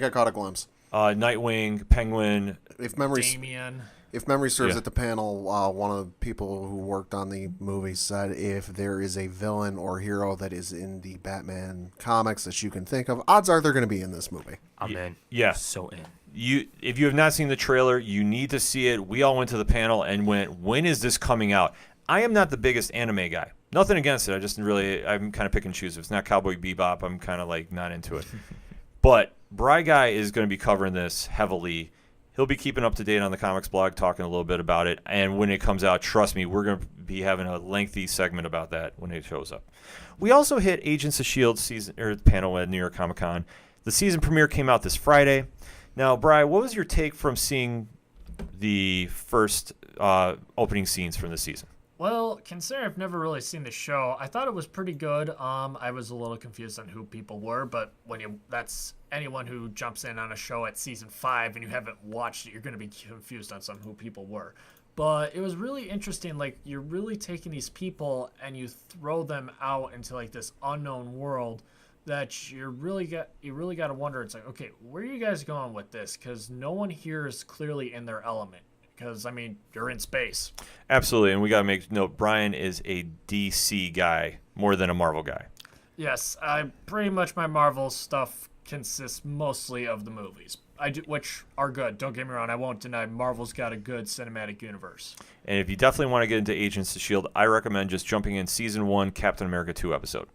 I caught a glimpse. Nightwing, Penguin. If memory serves at the panel, one of the people who worked on the movie said if there is a villain or hero that is in the Batman comics that you can think of, odds are they're going to be in this movie. I'm in. Yeah. So in. If you have not seen the trailer, you need to see it. We all went to the panel and went, when is this coming out? I am not the biggest anime guy. Nothing against it. I'm kind of pick and choose. If it's not Cowboy Bebop, I'm kind of like not into it. But Bry Guy is going to be covering this heavily. He'll be keeping up to date on the comics blog, talking a little bit about it. And when it comes out, trust me, we're going to be having a lengthy segment about that when it shows up. We also hit Agents of S.H.I.E.L.D. season panel at New York Comic Con. The season premiere came out this Friday. Now, Bri, what was your take from seeing the first opening scenes from the season? Well, considering I've never really seen the show, I thought it was pretty good. I was a little confused on who people were, but that's anyone who jumps in on a show at season 5 and you haven't watched it, you're going to be confused on who people were. But it was really interesting. Like, you're really taking these people and you throw them out into like this unknown world that you really got to wonder. It's like, okay, where are you guys going with this? Because no one here is clearly in their element. Because, I mean, you're in space. Absolutely, and we got to make note, Brian is a DC guy more than a Marvel guy. Yes, pretty much my Marvel stuff consists mostly of the movies. which are good. Don't get me wrong. I won't deny Marvel's got a good cinematic universe. And if you definitely want to get into Agents of S.H.I.E.L.D., I recommend just jumping in Season 1, Captain America 2 episode.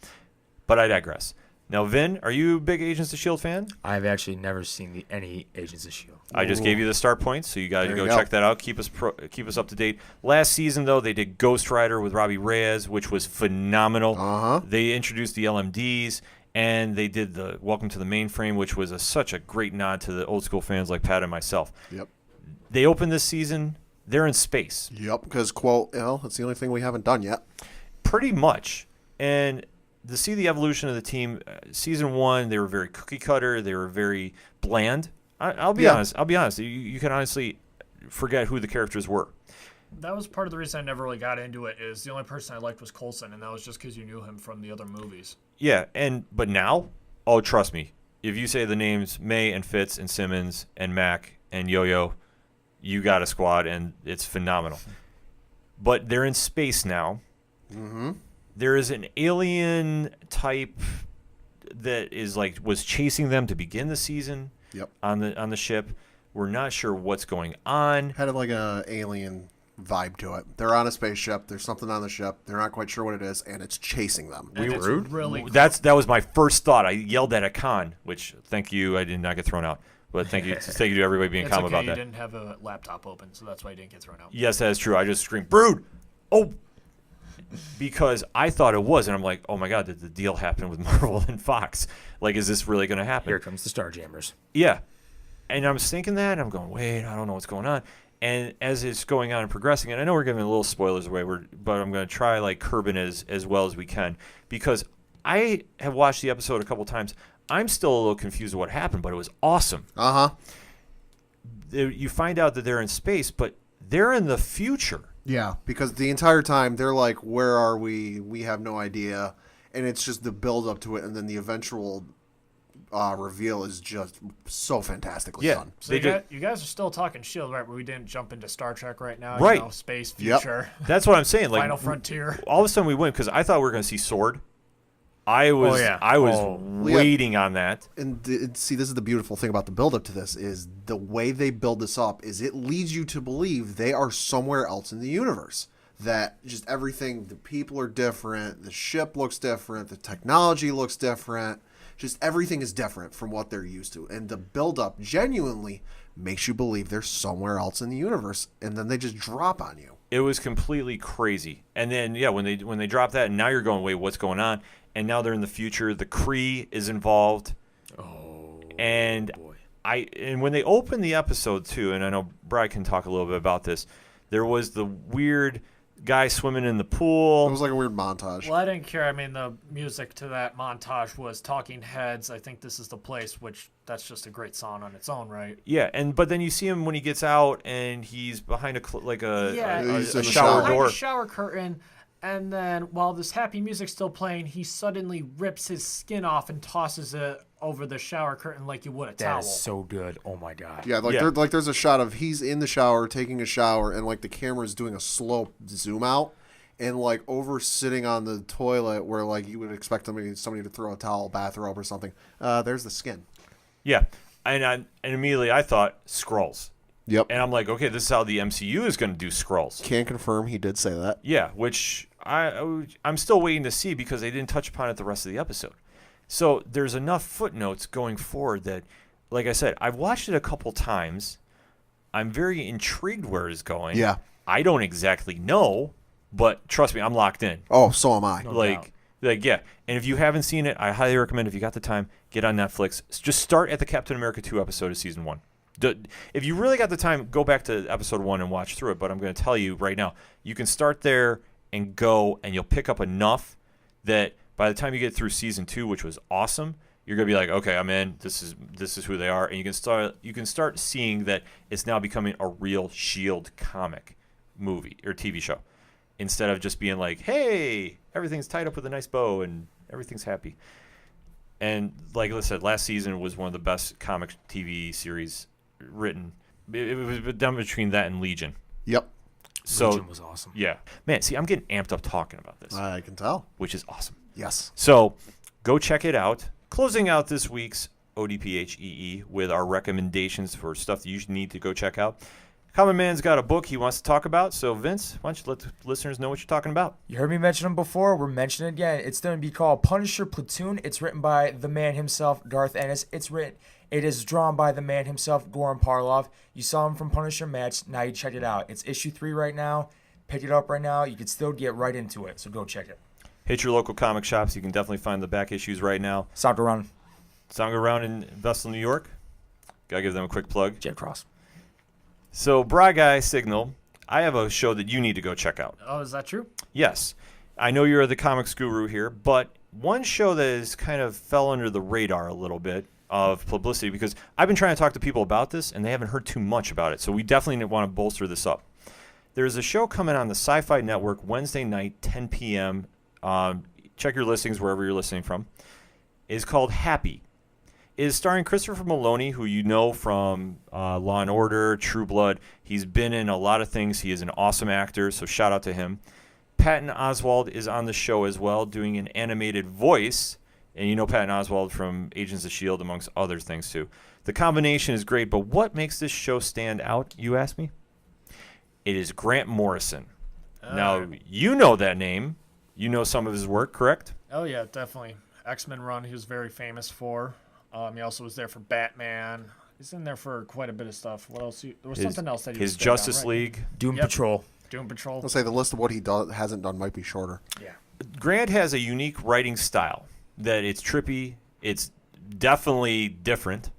But I digress. Now, Vin, are you a big Agents of S.H.I.E.L.D. fan? I've actually never seen any Agents of S.H.I.E.L.D. I just gave you the start points, so you got to There go you go. check that out. Keep us up to date. Last season, though, they did Ghost Rider with Robbie Reyes, which was phenomenal. Uh-huh. They introduced the LMDs, and they did the Welcome to the Mainframe, which was such a great nod to the old school fans like Pat and myself. Yep. They opened this season. They're in space. Yep. Because, quote, it's the only thing we haven't done yet. Pretty much. And to see the evolution of the team, season 1, they were very cookie cutter. They were very bland. I'll be honest. You can honestly forget who the characters were. That was part of the reason I never really got into it. Is the only person I liked was Coulson, and that was just because you knew him from the other movies. Yeah, but now, trust me, if you say the names May and Fitz and Simmons and Mac and Yo-Yo, you got a squad, and it's phenomenal. But they're in space now. Mm-hmm. There is an alien type that was chasing them to begin the season. Yep. On the ship. We're not sure what's going on. Had like a alien vibe to it. They're on a spaceship. There's something on the ship. They're not quite sure what it is, and it's chasing them. And it's really That was my first thought. I yelled at a con, which thank you, I did not get thrown out. But thank you to everybody being calm about you that. didn't have a laptop open, so that's why you didn't get thrown out. Yes, that is true. I just screamed, "Brood!" Oh, because I thought it was, and I'm like, oh my god, did the deal happen with Marvel and Fox? Like, is this really going to happen? Here comes the Starjammers. Yeah. And I was thinking that, and I'm going, wait, I don't know what's going on. And as it's going on and progressing, and I know we're giving a little spoilers away, but I'm going to try curbing as well as we can, because I have watched the episode a couple times. I'm still a little confused of what happened, but it was awesome. Uh-huh. You find out that they're in space, but they're in the future. Yeah, because the entire time they're like, where are we? We have no idea. And it's just the build up to it, and then the eventual reveal is just so fantastically done. So you guys are still talking S.H.I.E.L.D., right? But we didn't jump into Star Trek right now. Right. Space, Yep. future. That's what I'm saying. Final Frontier. All of a sudden we went, because I thought we were going to see Sword. I was waiting on that. And see, this is the beautiful thing about the build up to this is the way they build this up is it leads you to believe they are somewhere else in the universe. That just everything, the people are different, the ship looks different, the technology looks different, just everything is different from what they're used to. And the build up genuinely makes you believe they're somewhere else in the universe, and then they just drop on you. It was completely crazy. And then when they drop that, and now you're going, wait, what's going on? And now they're in the future. The Kree is involved. Oh, and boy. And when they opened the episode too, and I know Brad can talk a little bit about this, there was the weird guy swimming in the pool. It was like a weird montage. Well, I didn't care. I mean, the music to that montage was Talking Heads. I Think This Is the Place, which that's just a great song on its own, right? Yeah, but then you see him when he gets out, and he's behind a He's in the shower shower. door. Behind a shower curtain. And then while this happy music's still playing, he suddenly rips his skin off and tosses it over the shower curtain like you would a towel. That is so good. Oh my god. Yeah, there's a shot of he's in the shower taking a shower, and the camera's doing a slow zoom out, and over sitting on the toilet where you would expect somebody to throw a towel, bathrobe or something. There's the skin. Yeah, and immediately I thought Skrulls. Yep. And I'm like, okay, this is how the MCU is going to do Skrulls. Can confirm he did say that. Yeah, which I'm still waiting to see because they didn't touch upon it the rest of the episode. So there's enough footnotes going forward that, like I said, I've watched it a couple times. I'm very intrigued where it's going. Yeah. I don't exactly know, but trust me, I'm locked in. Oh, so am I. Yeah. And if you haven't seen it, I highly recommend, if you got the time, get on Netflix. Just start at the Captain America 2 episode of season 1. If you really got the time, go back to episode 1 and watch through it. But I'm going to tell you right now, you can start there and go, and you'll pick up enough that by the time you get through season 2, which was awesome, you're going to be like, okay, I'm in. This is who they are, and you can start seeing that it's now becoming a real S.H.I.E.L.D. comic movie or TV show, instead of just being like, hey, everything's tied up with a nice bow and everything's happy. And like I said, last season was one of the best comic TV series written. It was done between that and Legion. Yep. So Legion was awesome. Yeah, man. See, I'm getting amped up talking about this, I can tell. which is awesome. Yes. So go check it out. Closing out this week's ODPHEE, with our recommendations for stuff that you need to go check out. Commonman's got a book he wants to talk about, so Vince, why don't you let the listeners know what you're talking about? You heard me mention him before. We're mentioning it again. It's going to be called Punisher Platoon. It's written by the man himself, Garth Ennis. It is drawn by the man himself, Goran Parlov. You saw him from Punisher Match. Now you check it out. It's issue 3 right now. Pick it up right now. You can still get right into it, so go check it. Hit your local comic shops. You can definitely find the back issues right now. Sound around. Sound around in Vestal, New York. Gotta give them a quick plug. Jet Cross. So, Bra Guy Signal, I have a show that you need to go check out. Oh, is that true? Yes. I know you're the comics guru here, but one show that has kind of fell under the radar a little bit of publicity, because I've been trying to talk to people about this, and they haven't heard too much about it, so we definitely want to bolster this up. There's a show coming on the Sci-Fi Network Wednesday night, 10 p.m. Check your listings wherever you're listening from. It's called Happy. It is starring Christopher Maloney, who you know from Law & Order, True Blood. He's been in a lot of things. He is an awesome actor, so shout out to him. Patton Oswalt is on the show as well, doing an animated voice. And you know Patton Oswalt from Agents of S.H.I.E.L.D., amongst other things, too. The combination is great, but what makes this show stand out, you ask me? It is Grant Morrison. Now, you know that name. You know some of his work, correct? Oh, yeah, definitely. X-Men run he was very famous for. He also was there for Batman. He's in there for quite a bit of stuff. What else? There was something else that he was His Justice on, right? League. Doom Yep. Patrol. Doom Patrol. I'll say the list of what he hasn't done might be shorter. Yeah. Grant has a unique writing style that it's trippy. It's definitely different.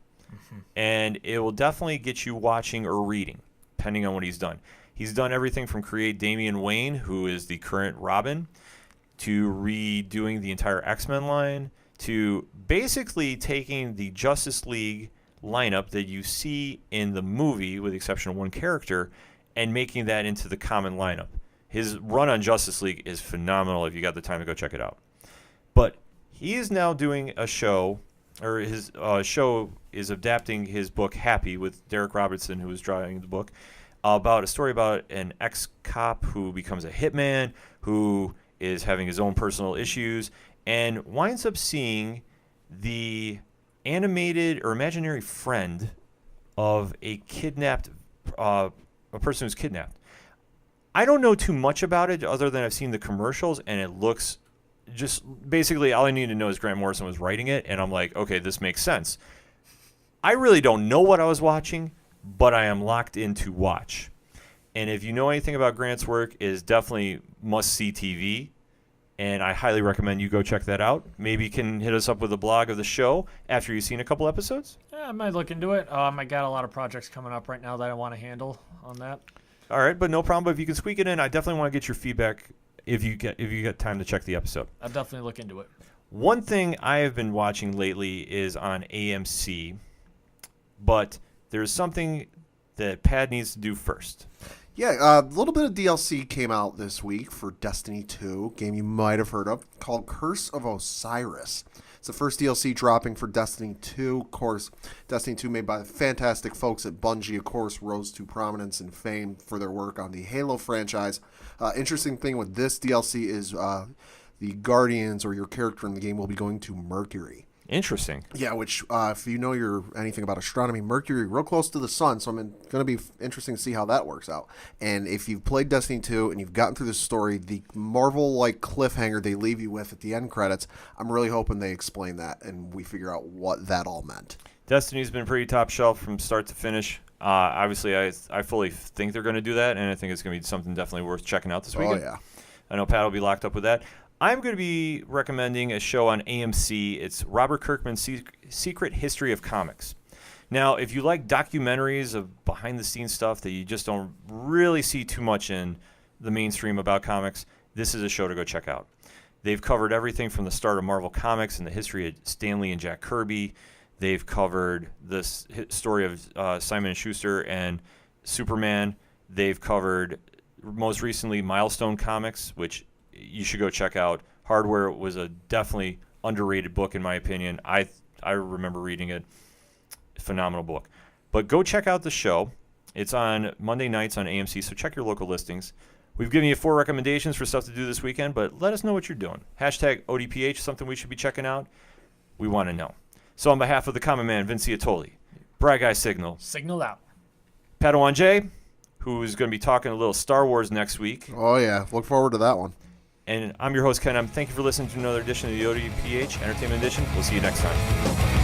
And it will definitely get you watching or reading, depending on what he's done. He's done everything from create Damian Wayne, who is the current Robin, to redoing the entire X-Men line, to basically taking the Justice League lineup that you see in the movie, with the exception of one character, and making that into the common lineup. His run on Justice League is phenomenal if you got the time to go check it out. But he is now doing a show, or his show is adapting his book Happy with Derek Robertson, who is drawing the book, about a story about an ex-cop who becomes a hitman, who is having his own personal issues, and winds up seeing the animated or imaginary friend of a kidnapped, a person who's kidnapped. I don't know too much about it other than I've seen the commercials, and it looks just basically all I need to know is Grant Morrison was writing it, and I'm like, okay, this makes sense. I really don't know what I was watching, but I am locked in to watch. And if you know anything about Grant's work, it is definitely must-see TV. And I highly recommend you go check that out. Maybe you can hit us up with a blog of the show after you've seen a couple episodes. Yeah, I might look into it. I got a lot of projects coming up right now that I want to handle on that. All right, but no problem. But if you can squeak it in, I definitely want to get your feedback if you get time to check the episode. I'll definitely look into it. One thing I have been watching lately is on AMC, but there's something that Pat needs to do first. Yeah, a little bit of DLC came out this week for Destiny 2, game you might have heard of, called Curse of Osiris. It's the first DLC dropping for Destiny 2. Of course, Destiny 2 made by the fantastic folks at Bungie, of course, rose to prominence and fame for their work on the Halo franchise. Interesting thing with this DLC is the Guardians, or your character in the game, will be going to Mercury. Interesting. Yeah, which, if you know anything about astronomy, Mercury real close to the sun, so going to be interesting to see how that works out. And if you've played Destiny 2 and you've gotten through the story, the Marvel-like cliffhanger they leave you with at the end credits, I'm really hoping they explain that and we figure out what that all meant. Destiny's been pretty top shelf from start to finish. Obviously, I fully think they're going to do that, and I think it's going to be something definitely worth checking out this weekend. Oh, yeah. I know Pat will be locked up with that. I'm going to be recommending a show on AMC. It's Robert Kirkman's Secret History of Comics. Now, if you like documentaries of behind-the-scenes stuff that you just don't really see too much in the mainstream about comics, this is a show to go check out. They've covered everything from the start of Marvel Comics and the history of Stan Lee and Jack Kirby. They've covered the story of Simon & Schuster and Superman. They've covered, most recently, Milestone Comics, which you should go check out. Hardware was a definitely underrated book, in my opinion. I remember reading it. Phenomenal book. But go check out the show. It's on Monday nights on AMC, so check your local listings. We've given you 4 recommendations for stuff to do this weekend, but let us know what you're doing. Hashtag ODPH, something we should be checking out. We want to know. So on behalf of the Common Man, Vince Iatoli, Brad Guy Signal, Signal out. Padawan J, who's going to be talking a little Star Wars next week. Oh, yeah. Look forward to that one. And I'm your host, Ken. Thank you for listening to another edition of the ODPH Entertainment Edition. We'll see you next time.